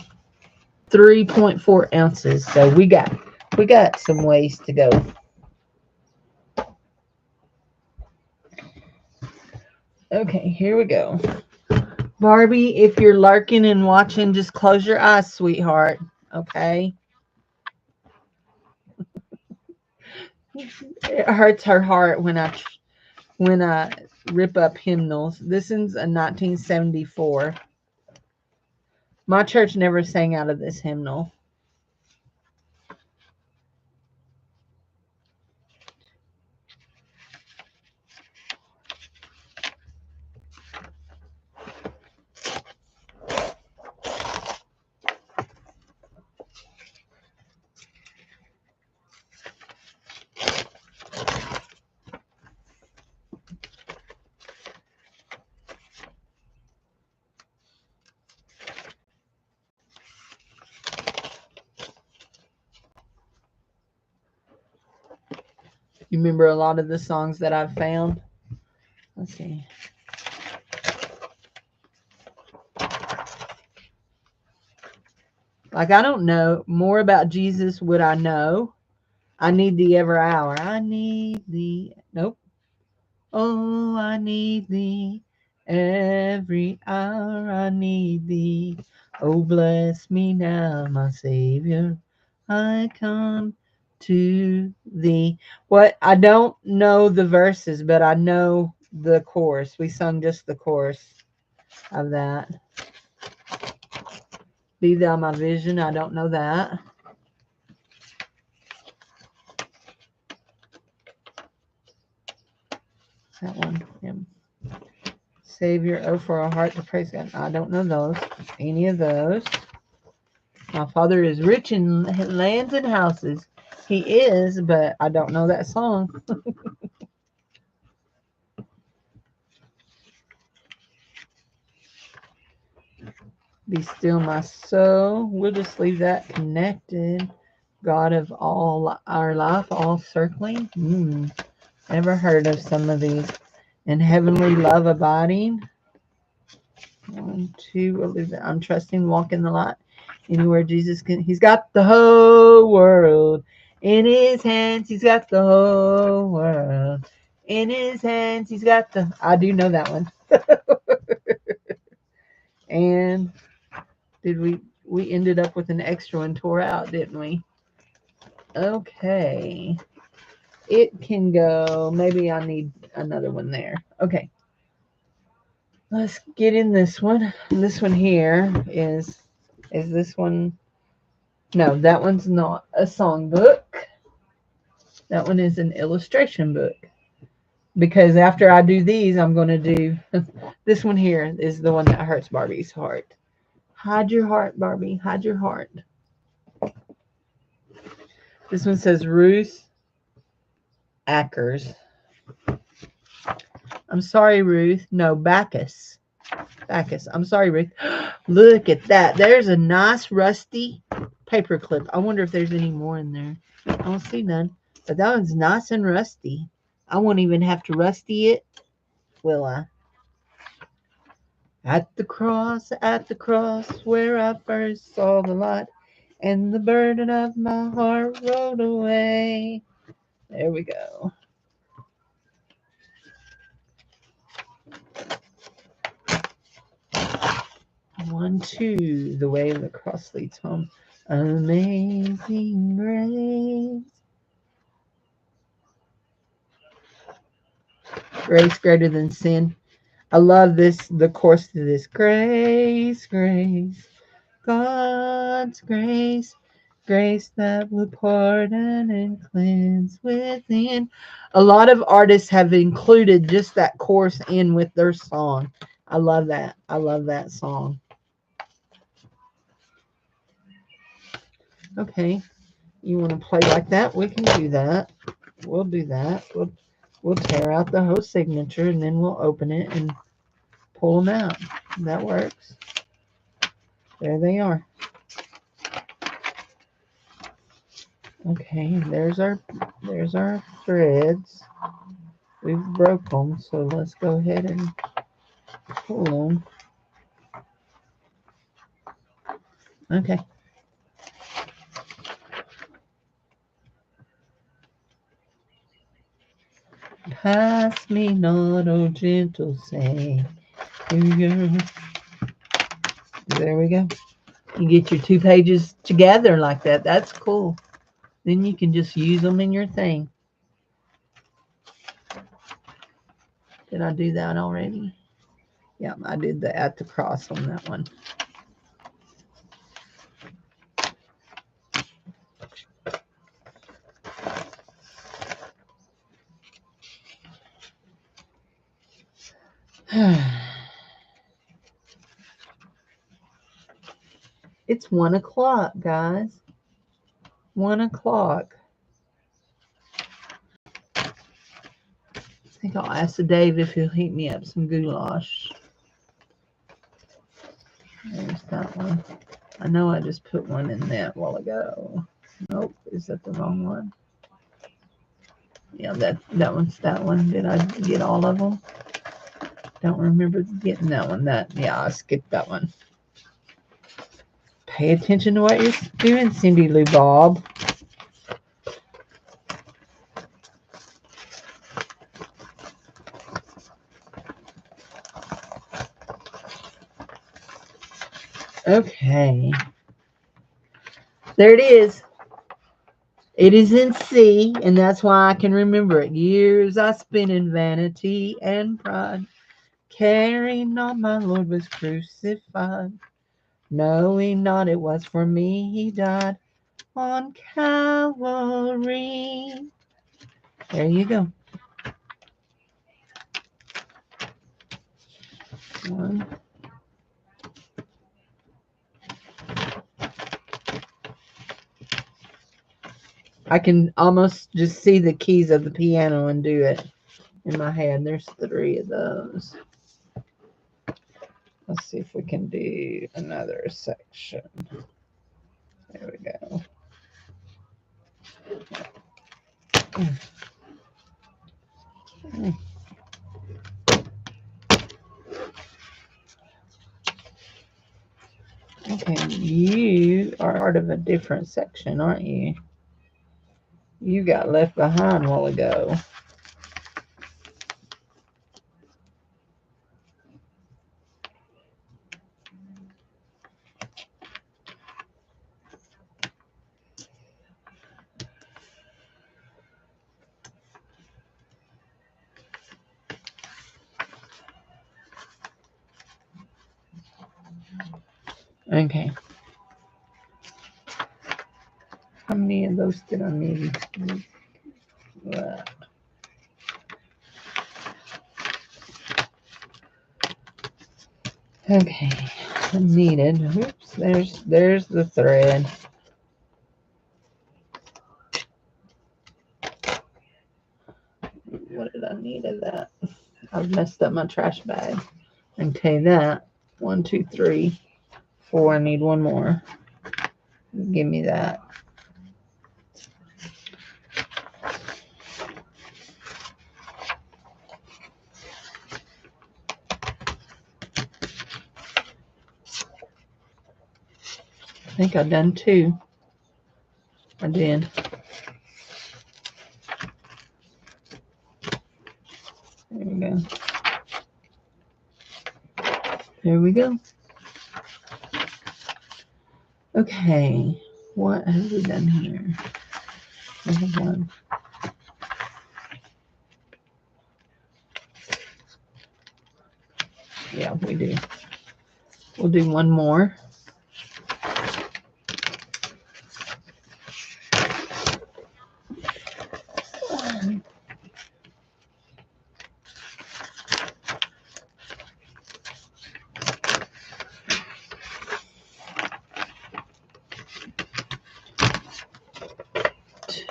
3.4 ounces, so we got some ways to go. Okay, here we go. Barbie, if you're lurking and watching, just close your eyes, sweetheart. Okay? It hurts her heart when I rip up hymnals. This is a 1974. My church never sang out of this hymnal. You remember a lot of the songs that I've found? Let's see. Like, I don't know. More about Jesus would I know. I need thee every hour. I need thee. Nope. Oh, I need thee every hour. I need thee. Oh, bless me now, my Savior. I come to thee. What? I don't know the verses, but I know the chorus. We sung just the chorus of that. Be thou my vision. I don't know that. That one. Yeah. Savior, oh, for a heart to praise God. I don't know those. Any of those. My father is rich in lands and houses. He is, but I don't know that song. Be still my soul. We'll just leave that connected. God of all our life, all circling. Ever heard of some of these? And heavenly love abiding. 1, 2, we'll leave that. I'm trusting, walk in the light. Anywhere Jesus can. He's got the whole world in his hands. He's got the whole world in his hands. He's got the. I do know that one. And did we ended up with an extra one tore out, didn't we? Okay. It can go. Maybe I need another one there. Okay. Let's get in this one. This one here is this one. No, that one's not a songbook. That one is an illustration book. Because after I do these, I'm going to do this one here is the one that hurts Barbie's heart. Hide your heart, Barbie. Hide your heart. This one says Ruth Ackers. I'm sorry, Ruth. No, Bacchus. Bacchus. I'm sorry, Ruth. Look at that. There's a nice rusty paper clip. I wonder if there's any more in there. I don't see none. But that one's nice and rusty. I won't even have to rusty it, will I? At the cross, where I first saw the light, and the burden of my heart rolled away. There we go. 1, 2, the way of the cross leads home. Amazing grace. Grace greater than sin. I love this, the chorus to this. Grace, grace, God's grace, grace that will pardon and cleanse within. A lot of artists have included just that chorus in with their song. I love that. I love that song. Okay, you want to play like that? We can do that. We'll do that. We'll tear out the whole signature and then we'll open it and pull them out. That works. There they are. Okay, there's our threads. We've broke them, so let's go ahead and pull them. Okay. Pass me not, oh gentle Savior. There we go. You get your 2 pages together like that. That's cool. Then you can just use them in your thing. Did I do that already? Yeah, I did the at the cross on that one. It's 1 o'clock, guys. 1 o'clock. I think I'll ask Dave if he'll heat me up some goulash. There's that one. I know I just put one in that a while ago. Nope, is that the wrong one? Yeah, that one's that one. Did I get all of them? Don't remember getting that one. Yeah, I skipped that one. Pay attention to what you're doing, Cindy Lou Bob. Okay. There it is. It is in C, and that's why I can remember it. Years I spent in vanity and pride, caring not my Lord was crucified, knowing not it was for me he died on Calvary. There you go. One. I can almost just see the keys of the piano and do it in my head. There's 3 of those. Let's see if we can do another section. There we go. Okay, you are part of a different section, aren't you? You got left behind a while ago. Okay. How many of those did I need? Okay, needed. Oops, there's the thread. What did I need of that? I've messed up my trash bag. Okay, that 1, 2, 3, 4. I need one more. Give me that. I think I've done 2. I did. There we go. There we go. Okay, what have we done here? We have one. Yeah, we do. We'll do one more.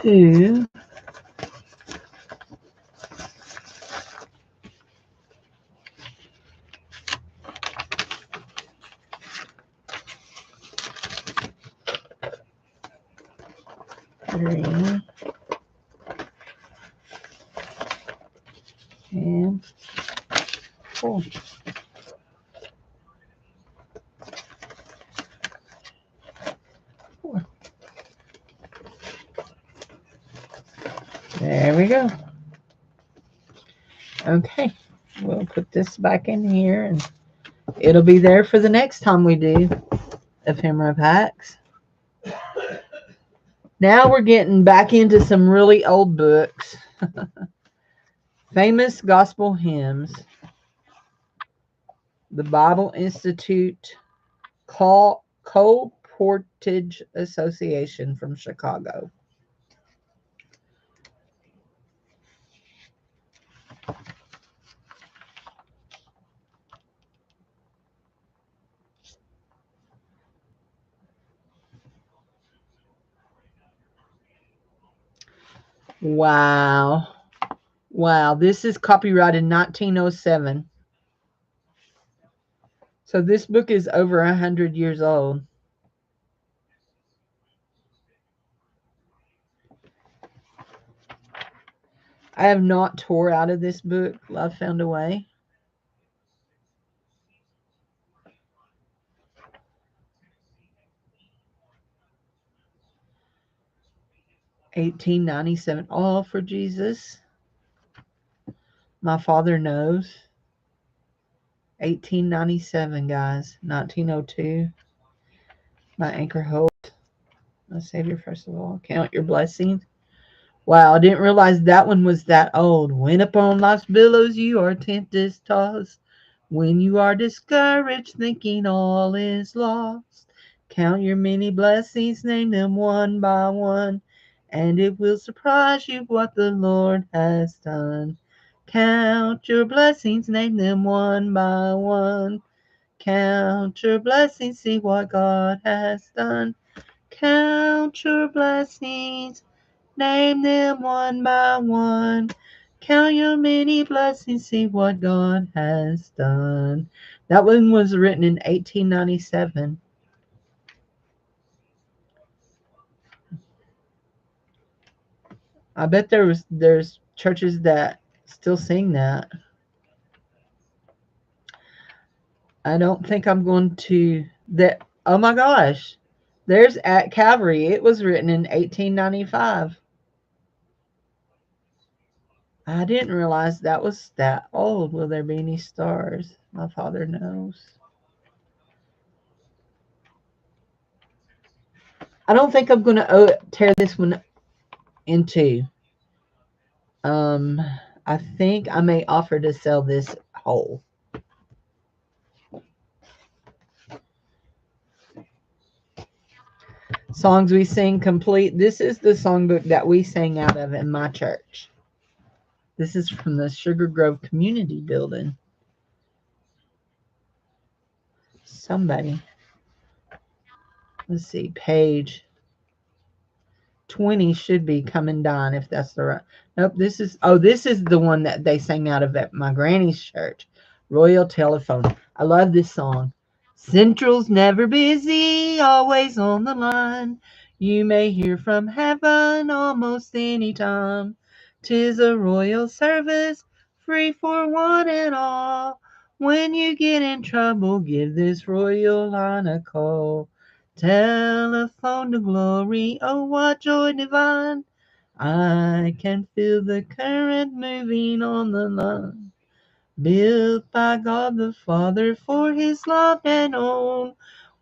Two. Three. And 4. There we go. Okay. We'll put this back in here and it'll be there for the next time we do ephemera packs. Now we're getting back into some really old books. Famous gospel hymns. The Bible Institute Co-Portage Association from Chicago. Wow. Wow. This is copyrighted 1907. So this book is over 100 years old. I have not tore out of this book. I've found a way. $18.97. All for Jesus. My father knows. $18.97, guys. 1902. My anchor holds. My Savior, first of all. Count your blessings. Wow, I didn't realize that one was that old. When upon life's billows you are tempest tossed, when you are discouraged, thinking all is lost, count your many blessings, name them one by one, and it will surprise you what the Lord has done. Count your blessings, name them one by one. Count your blessings, see what God has done. Count your blessings, name them one by one. Count your many blessings, see what God has done. That one was written in 1897. I bet there's churches that still sing that. I don't think I'm going to that. Oh my gosh. There's At Calvary. It was written in 1895. I didn't realize that was that old. Will there be any stars? My father knows. I don't think I'm going to tear this one in two. Um, I think I may offer to sell this whole. Songs we sing complete. This is the songbook that we sang out of in my church. This is from the Sugar Grove Community Building. Somebody. Let's see, page 20 should be Come and Dine, if that's the right. Nope, this is the one that they sang out of at my granny's church. Royal Telephone. I love this song. Central's never busy, always on the line. You may hear from heaven almost any time. 'Tis a royal service, free for one and all. When you get in trouble, give this royal line a call. Telephone to glory, oh what joy divine. I can feel the current moving on the line. Built by God the Father for his love and own.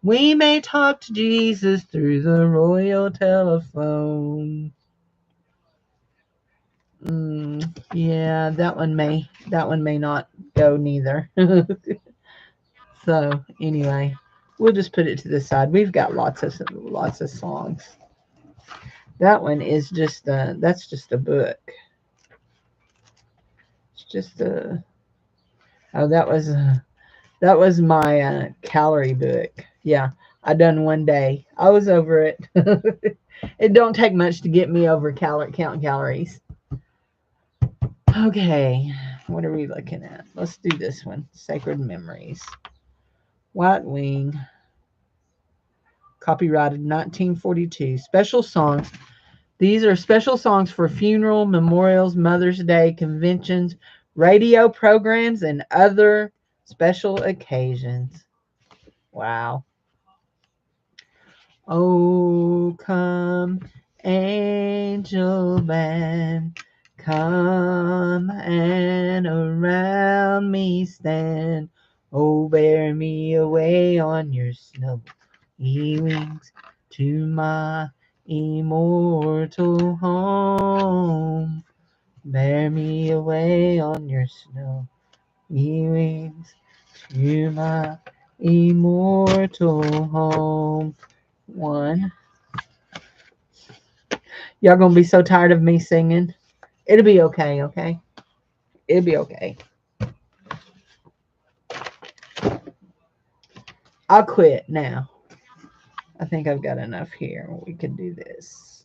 We may talk to Jesus through the royal telephone. Yeah, that one may not go neither. So anyway, we'll just put it to the side. We've got lots of songs. That one is that's just a book. It's just a oh that was my calorie book. Yeah, I done one day. I was over it. It don't take much to get me over counting calories. Okay, what are we looking at? Let's do this one. Sacred Memories. White Wing. Copyrighted 1942. Special songs. These are special songs for funeral, memorials, Mother's Day, conventions, radio programs, and other special occasions. Wow. Oh, come, angel band, Come and around me stand. Oh, bear me away on your snowy wings to my immortal home. Bear me away on your snowy wings to my immortal home. One. Y'all gonna be so tired of me singing. It'll be okay, okay? It'll be okay. I'll quit now. I think I've got enough here. We can do this.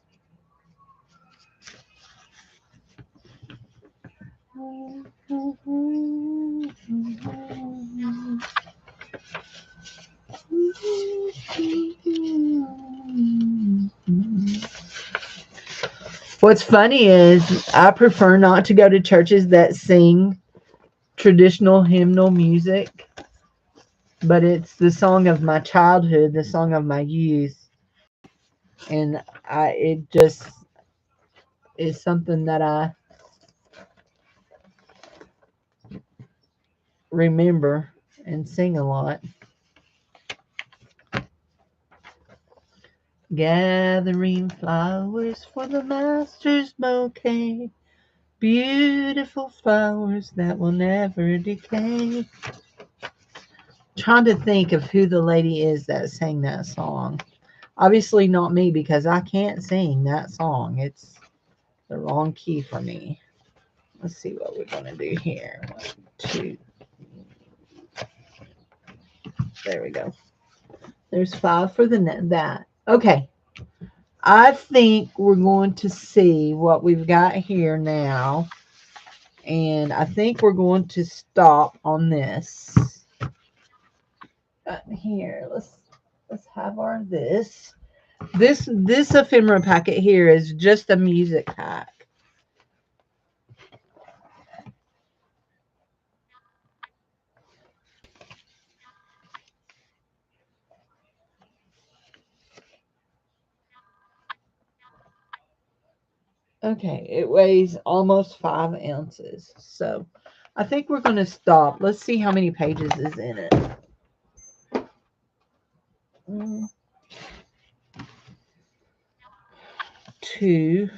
What's funny is I prefer not to go to churches that sing traditional hymnal music, but it's the song of my childhood, the song of my youth, and it just is something that I remember and sing a lot. Gathering flowers for the master's bouquet, beautiful flowers that will never decay. Trying to think of who the lady is that sang that song. Obviously not me because I can't sing that song. It's the wrong key for me. Let's see what we're going to do here. 1, 2. There we go. There's 5 for that. Okay. I think we're going to see what we've got here now. And I think we're going to stop on this. Here, let's have our this. This ephemera packet here is just a music pack. Okay, it weighs almost 5 ounces. So I think we're going to stop. Let's see how many pages is in it. 2,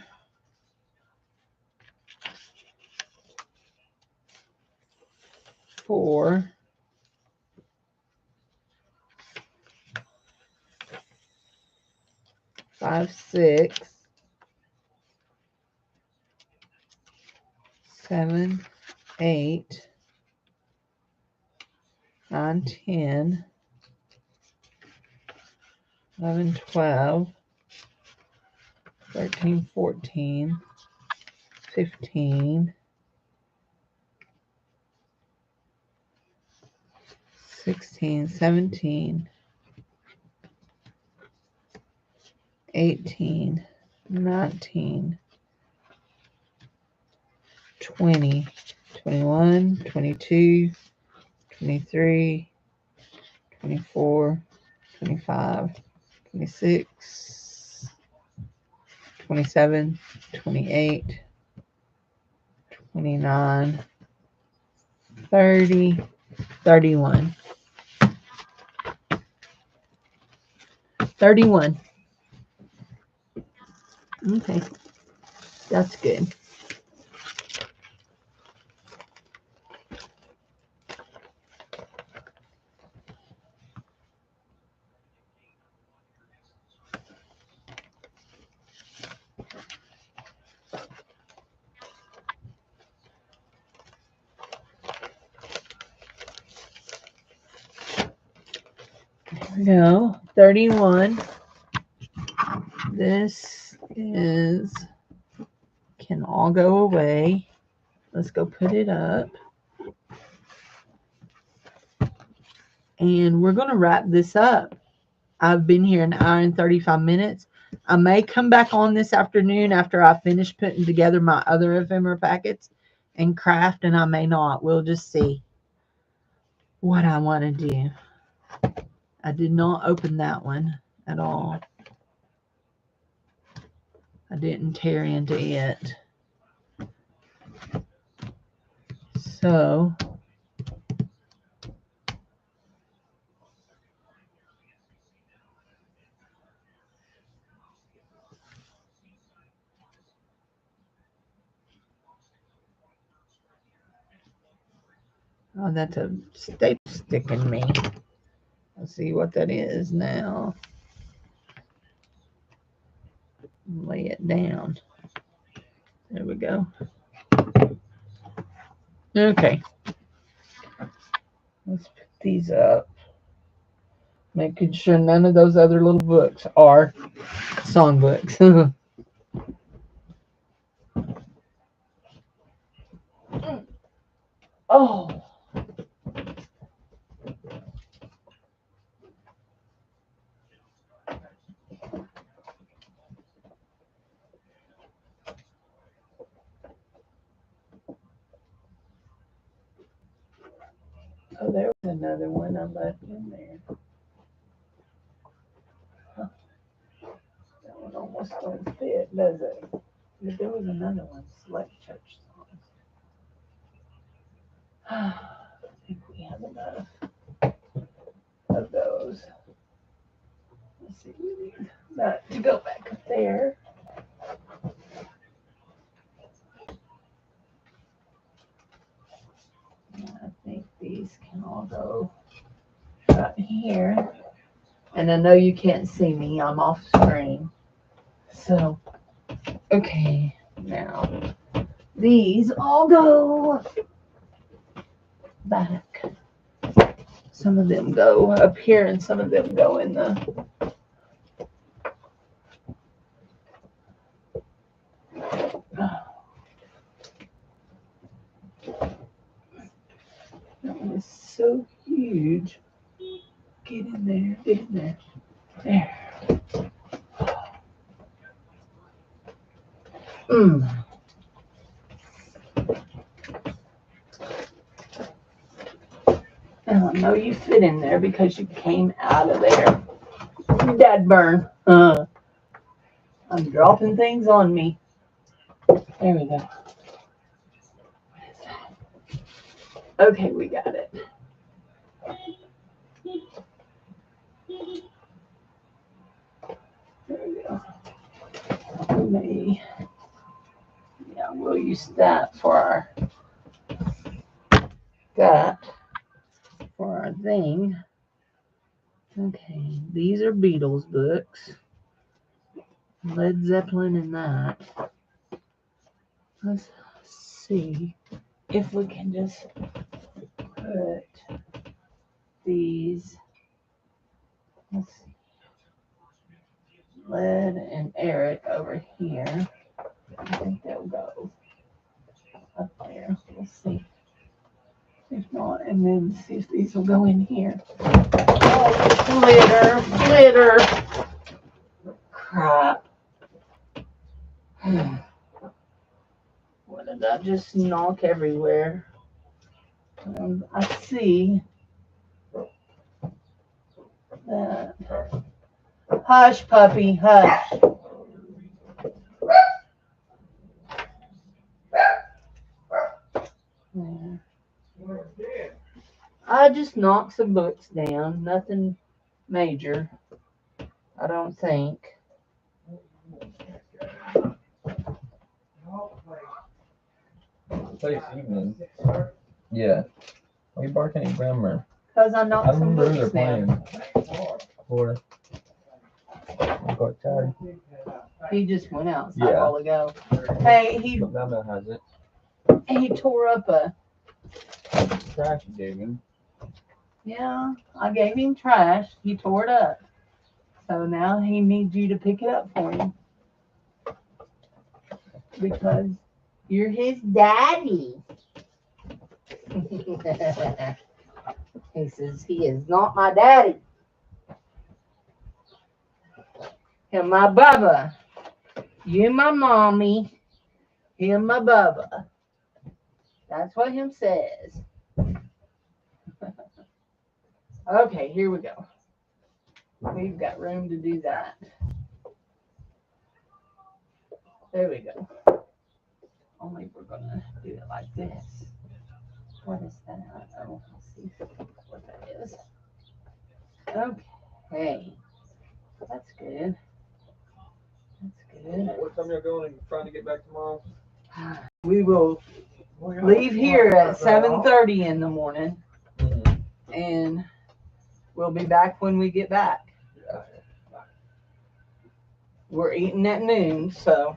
4, 5, 6, 7, 8, 9, 10, 11, 12, 13, 14, 15, 16, 17, 18, 19, 20, 21, 22, 23, 24, 25, 26, 27, 28, 29, 30, 31. 31. Okay, that's good. There we go. 31. This is can all go away. Let's go put it up. And we're going to wrap this up. I've been here an hour and 35 minutes. I may come back on this afternoon after I finish putting together my other ephemera packets and craft, and I may not. We'll just see what I want to do. I did not open that one at all. I didn't tear into it. So oh, that's a staple sticking me. Let's see what that is now. Lay it down. There we go. Okay. Let's pick these up. Making sure none of those other little books are songbooks. Oh. Oh, there was another one I left in there. Huh. That one almost don't fit, does it? But there was another one, Select Church Songs. I think we have enough of those. Let's see, we need that to go back up there. I think these can all go right here. And I know you can't see me, I'm off screen. So, okay, now these all go back. Some of them go up here and some of them go in the that one is so huge. Get in there, get in there. There. And I know you fit in there because you came out of there. Dad burn. I'm dropping things on me. There we go. Okay, we got it. There we go. Yeah, we'll use that for our thing. Okay, these are Beatles books. Led Zeppelin and that. Let's see if we can just put these, let's see, Led and Eric over here. I think they'll go up there. We'll see. If not, and then see if these will go in here. Oh, glitter. Crap. What did I just knock everywhere? I see that. Hush, puppy, hush. There. I just knocked some books down. Nothing major, I don't think. Place evening. Yeah. Why are you barking at Grandma? Because I knocked I some remember who books they're down. playing. Florida. I got tired. He just went outside Yeah. a while ago. Hey, Mama has it. he tore up a. Trash you gave him. Yeah, I gave him trash. He tore it up. So now he needs you to pick it up for him. Because you're his daddy. He says he is not my daddy. Him my bubba. You my mommy. Him my bubba. That's what him says. Okay, here we go. We've got room to do that. There we go. Only we're gonna do it like this. What is that? Oh, I'll see what that is. Okay. That's good. That's good. What time y'all going and trying to get back tomorrow? We will leave here at 7:30 in the morning, and we'll be back when we get back. Yeah. We're eating at noon, so.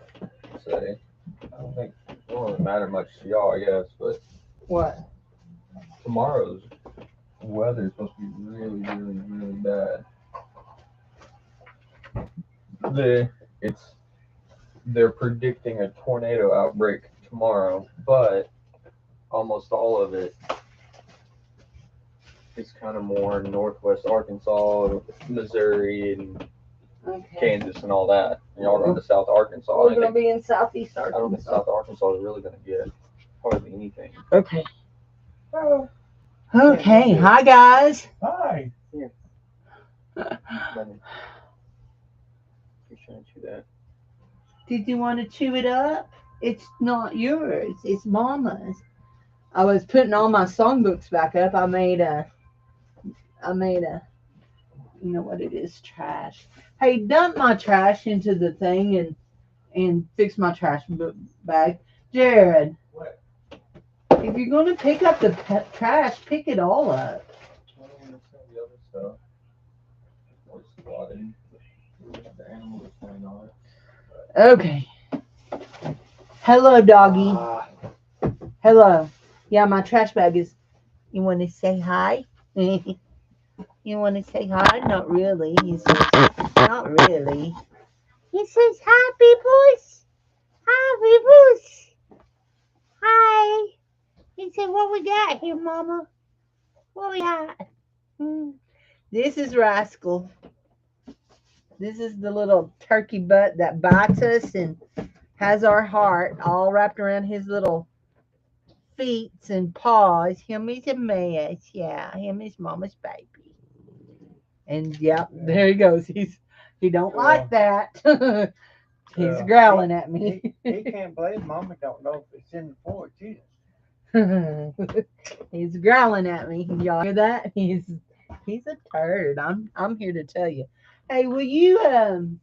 Say, I don't think it won't matter much to y'all, I guess, but What? tomorrow's weather is supposed to be really, really, really bad. They're predicting a tornado outbreak tomorrow, but almost all of it is kind of more northwest Arkansas, Missouri, and Okay. Kansas, and all that. And y'all going to South Arkansas. We're going to be in southeast I don't think Arkansas. South Arkansas is really going to get hardly anything. Okay. Oh, Okay. Hi, guys. hi. Let me try to chew that. Did you want to chew it up? It's not yours. It's Mama's. I was putting all my songbooks back up. I made a, you know what it is, trash. Hey, dump my trash into the thing and fix my trash bag. Jared. What? If you're going to pick up the trash, pick it all up. Well, some of the other stuff was squatted. The animal was playing on it. Okay. Hello, doggy. Hello. Yeah, my trash bag is. You want to say hi? You want to say hi? Not really. He says, not really. He says, hi, peoples. Hi, peoples. Hi. He said, what we got here, Mama? What we got? This is Rascal. This is the little turkey butt that bites us and has our heart all wrapped around his little feet and paws. Him is a mess. Yeah, him is Mama's baby. And yep, there he goes. He don't like that. He's growling at me. He can't believe Mama don't know if it's in the porch either. He's growling at me. Y'all hear that? He's a turd. I'm here to tell you. Hey, will you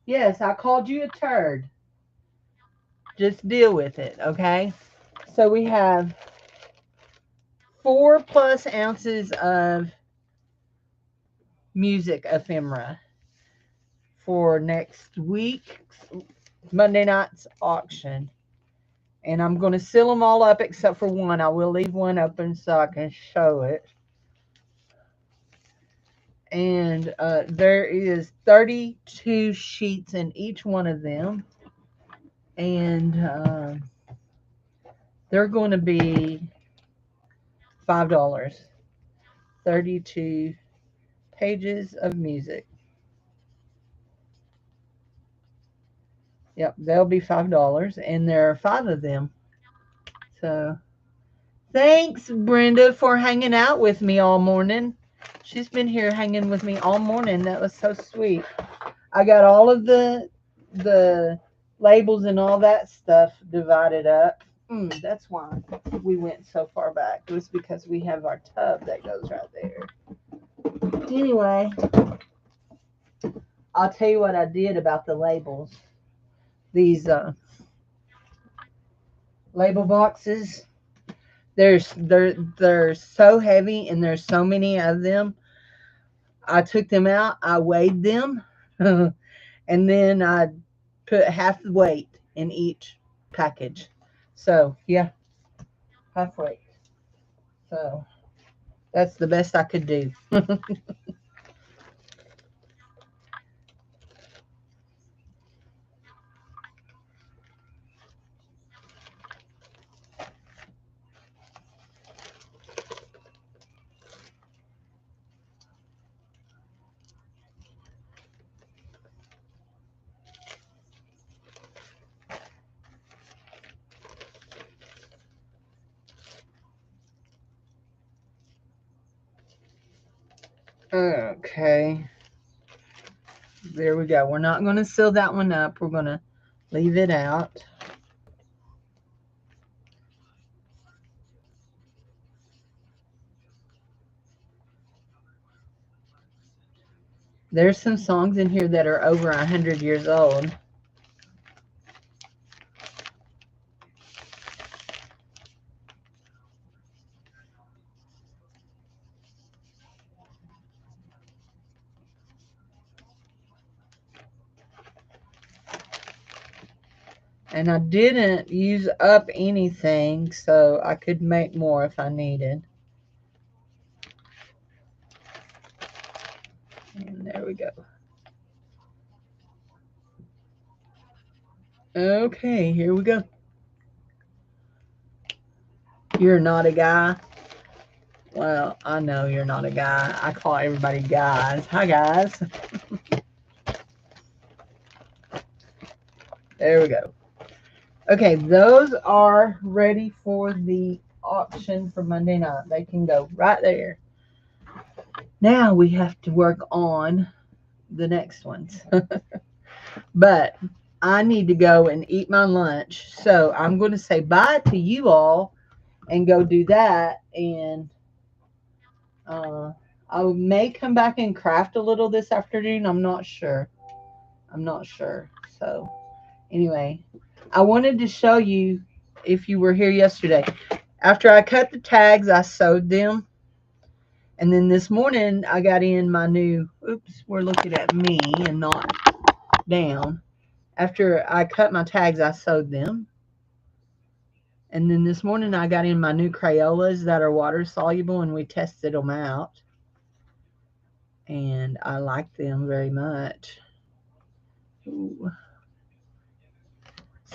yes, I called you a turd. Just deal with it, okay? So we have 4+ ounces of music ephemera for next week, Monday night's auction. And I'm going to seal them all up except for one. I will leave one open so I can show it. And there is 32 sheets in each one of them. And they're going to be $5. 32 pages of music. Yep, they'll be $5, and there are 5 of them. So, thanks, Brenda, for hanging out with me all morning. She's been here hanging with me all morning. That was so sweet. I got all of the labels and all that stuff divided up. That's why we went so far back. It was because we have our tub that goes right there. Anyway, I'll tell you what I did about the labels. These label boxes, they're so heavy and there's so many of them. I took them out, I weighed them, and then I put half the weight in each package. So yeah, half weight. So that's the best I could do. Okay. There we go. We're not going to seal that one up. We're going to leave it out. There's some songs in here that are over 100 years old. And I didn't use up anything, so I could make more if I needed. And there we go. Okay, here we go. You're not a guy. Well, I know you're not a guy. I call everybody guys. Hi, guys. There we go. Okay, those are ready for the auction for Monday night. They can go right there. Now we have to work on the next ones. But I need to go and eat my lunch. So I'm going to say bye to you all and go do that. And I may come back and craft a little this afternoon. I'm not sure. So anyway, I wanted to show you, if you were here yesterday, after I cut the tags, I sewed them. And then this morning I got in my new, oops, we're looking at me and not down. After I cut my tags, I sewed them. And then this morning I got in my new Crayolas that are water soluble, and we tested them out. And I like them very much. Ooh.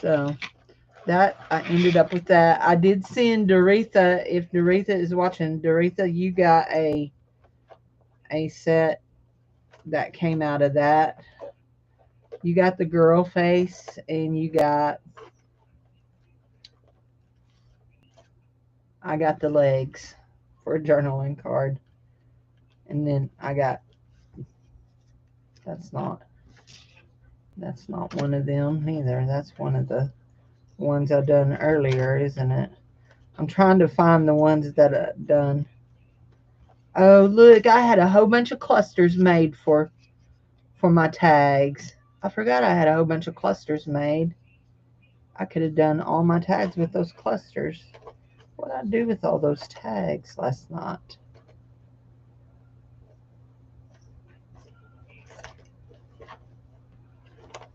So that, I ended up with that. I did send Doretha, if Doretha is watching, Doretha, you got a set that came out of that. You got the girl face, and I got the legs for a journaling card. And then I got, that's not one of them neither. That's one of the ones I done earlier, isn't it? I'm trying to find the ones that I done. Oh, look, I had a whole bunch of clusters made for my tags. I forgot I had a whole bunch of clusters made. I could have done all my tags with those clusters. What did I do with all those tags last night?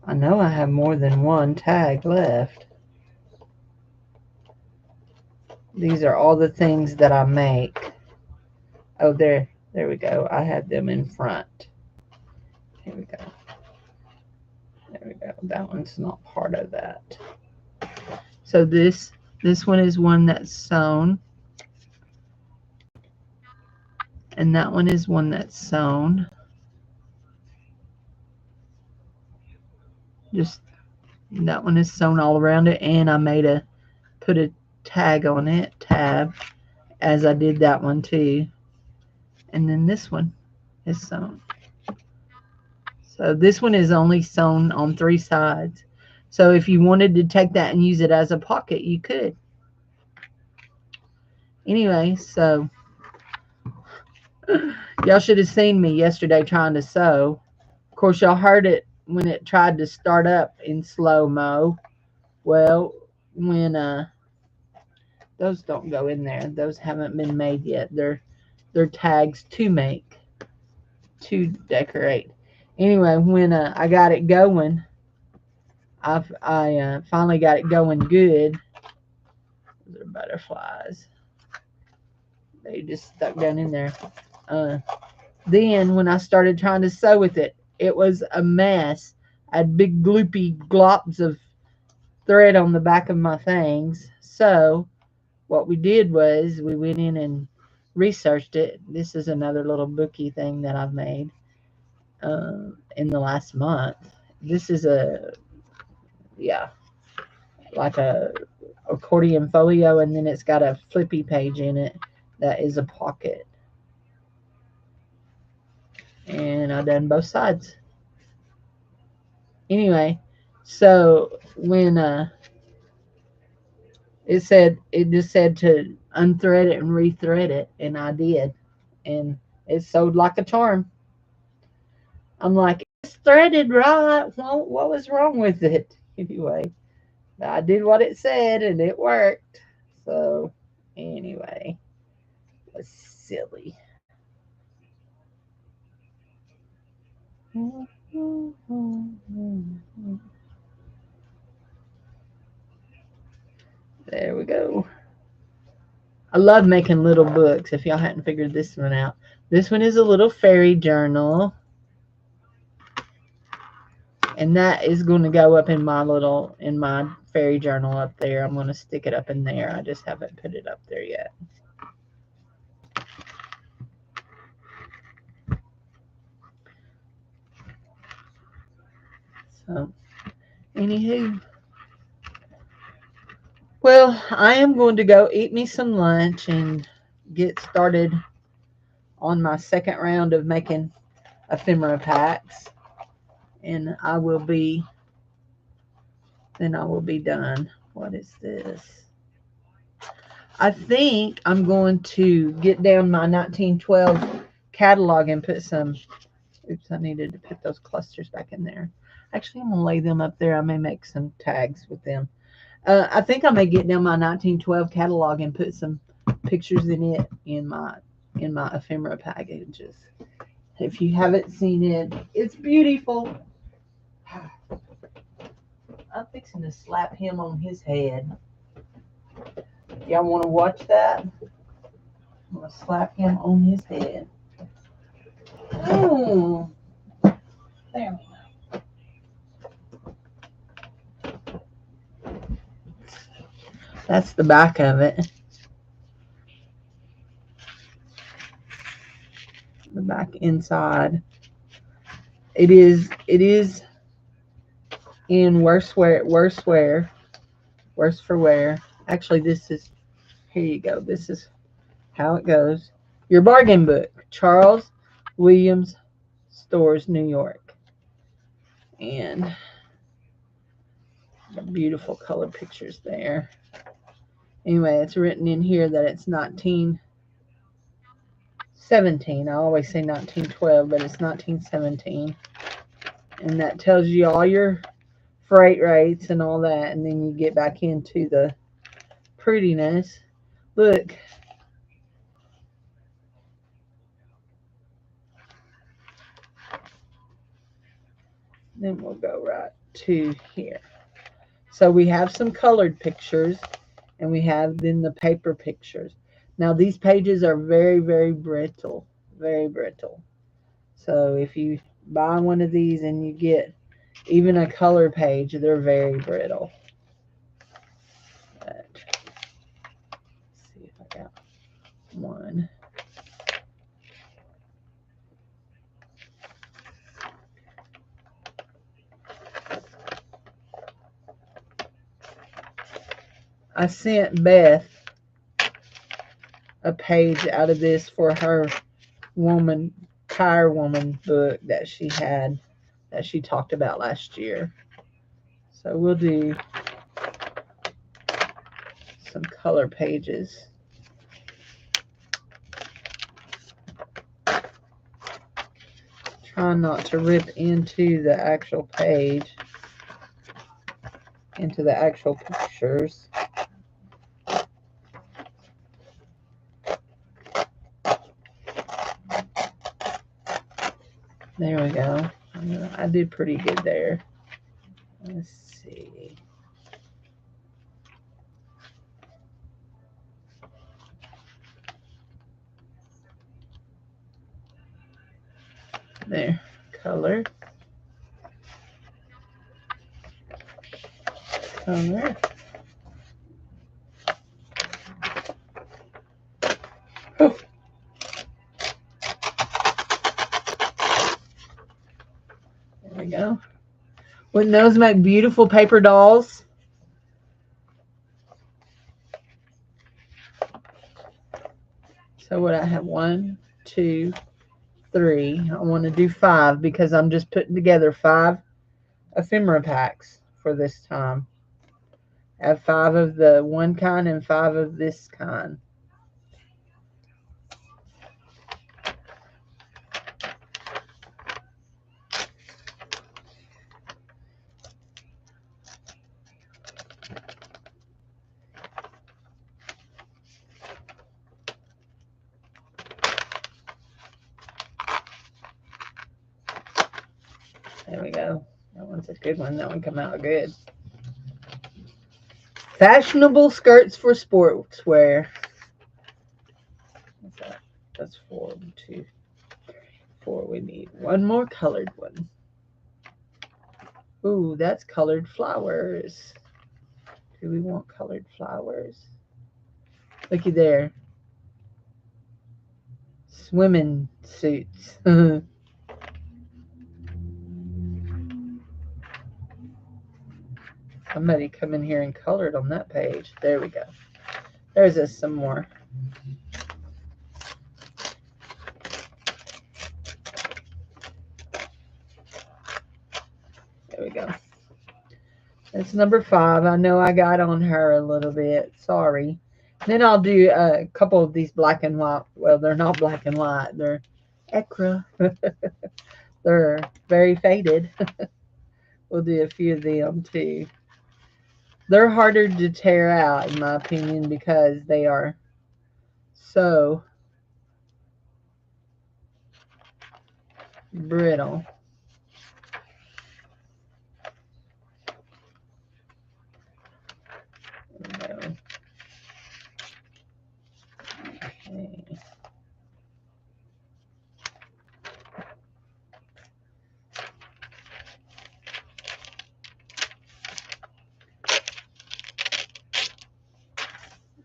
I know I have more than one tag left. These are all the things that I make. Oh, there we go. I had them in front. Here we go. There we go. That one's not part of that. So this one is one that's sewn. And that one is one that's sewn. Just, that one is sewn all around it. And I put a tag on it, tab, as I did that one too. And then this one is sewn. So this one is only sewn on 3 sides. So if you wanted to take that and use it as a pocket, you could. Anyway, so y'all should have seen me yesterday trying to sew. Of course, y'all heard it when it tried to start up in slow-mo. Well, when those don't go in there. Those haven't been made yet. They're tags to make, to decorate. Anyway, when I got it going, I finally got it going good. Those are butterflies. They just stuck down in there. Then when I started trying to sew with it, it was a mess. I had big gloopy globs of thread on the back of my things. So what we did was we went in and researched it. This is another little bookie thing that I've made in the last month. This is like a accordion folio, and then it's got a flippy page in it that is a pocket. And I done both sides. Anyway, so when it just said to unthread it and rethread it, and I did, and it sewed like a charm. I'm like, it's threaded right. Well, what was wrong with it? Anyway, I did what it said and it worked. So, anyway, it was silly. There we go. I love making little books, if y'all hadn't figured this one out. This one is a little fairy journal. And that is going to go up in my fairy journal up there. I'm going to stick it up in there. I just haven't put it up there yet. So, anywho. Well, I am going to go eat me some lunch and get started on my second round of making ephemera packs. And I will be done. What is this? I think I'm going to get down my 1912 catalog and put some, oops, I needed to put those clusters back in there. Actually, I'm going to lay them up there. I may make some tags with them. I think I may get down my 1912 catalog and put some pictures in it in my ephemera packages. If you haven't seen it, it's beautiful. I'm fixing to slap him on his head. Y'all want to watch that? I'm going to slap him on his head. Oh, there we go. That's the back of it. The back inside. It is in worse for wear. Actually, this is, here you go. This is how it goes. Your bargain book, Charles Williams Stores, New York. And beautiful color pictures there. Anyway, it's written in here that it's 1917. I always say 1912, but it's 1917. And that tells you all your freight rates and all that. And then you get back into the prettiness. Look. Then we'll go right to here. So we have some colored pictures and we have then the paper pictures. Now these pages are very, very brittle, very brittle. So if you buy one of these and you get even a color page, they're very brittle. But, let's see if I got one. I sent Beth a page out of this for her Tire Woman book that she had, that she talked about last year. So we'll do some color pages. Try not to rip into the actual page, into the actual pictures. There we go. I did pretty good there. Let's see. There. Color. Color. Oh. There we go. Wouldn't those make beautiful paper dolls? So what I have, 1, 2, 3. I want to do 5 because I'm just putting together 5 ephemera packs for this time. I have 5 of the one kind and 5 of this kind. There we go. That one's a good one. That one come out good. Fashionable skirts for sportswear. What's that? That's 4. 2, 4. We need one more colored one. Ooh, that's colored flowers. Do we want colored flowers? Looky there. Swimming suits. Somebody come in here and colored on that page. There we go. There's us some more. There we go. That's number 5. I know I got on her a little bit. Sorry. Then I'll do a couple of these black and white. Well, they're not black and white. They're ecra. They're very faded. We'll do a few of them too. They're harder to tear out, in my opinion, because they are so brittle. Okay.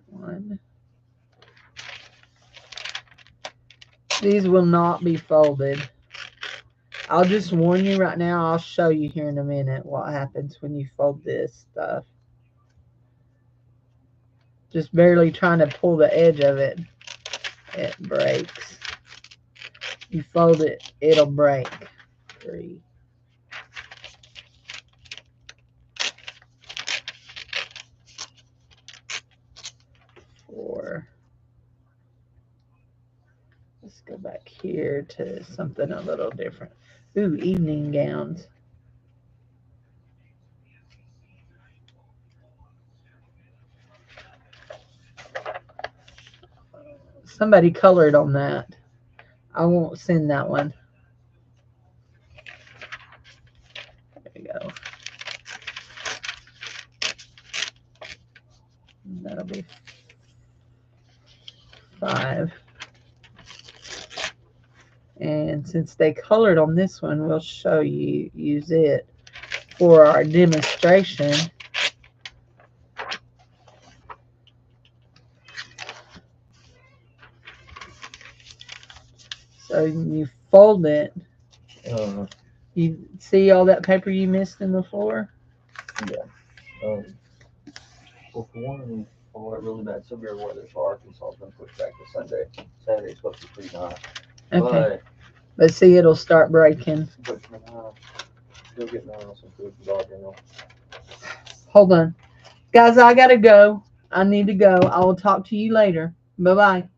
One. These will not be folded. I'll just warn you right now. I'll show you here in a minute what happens when you fold this stuff. Just barely trying to pull the edge of it. It breaks. You fold it, it'll break. 3. 4. Let's go back here to something a little different. Ooh, evening gowns. Somebody colored on that. I won't send that one. There we go. That'll be 5. And since they colored on this one, we'll show you, use it for our demonstration. So you fold it. You see all that paper you missed in the floor? Yeah. Well, for one, all that really bad severe weather for Arkansas has been pushed back to Sunday. Saturday's supposed to be pretty nice. Okay. But see, it'll start breaking. But still getting on some food for dog dinner. Hold on. Guys, I gotta go. I need to go. I will talk to you later. Bye-bye.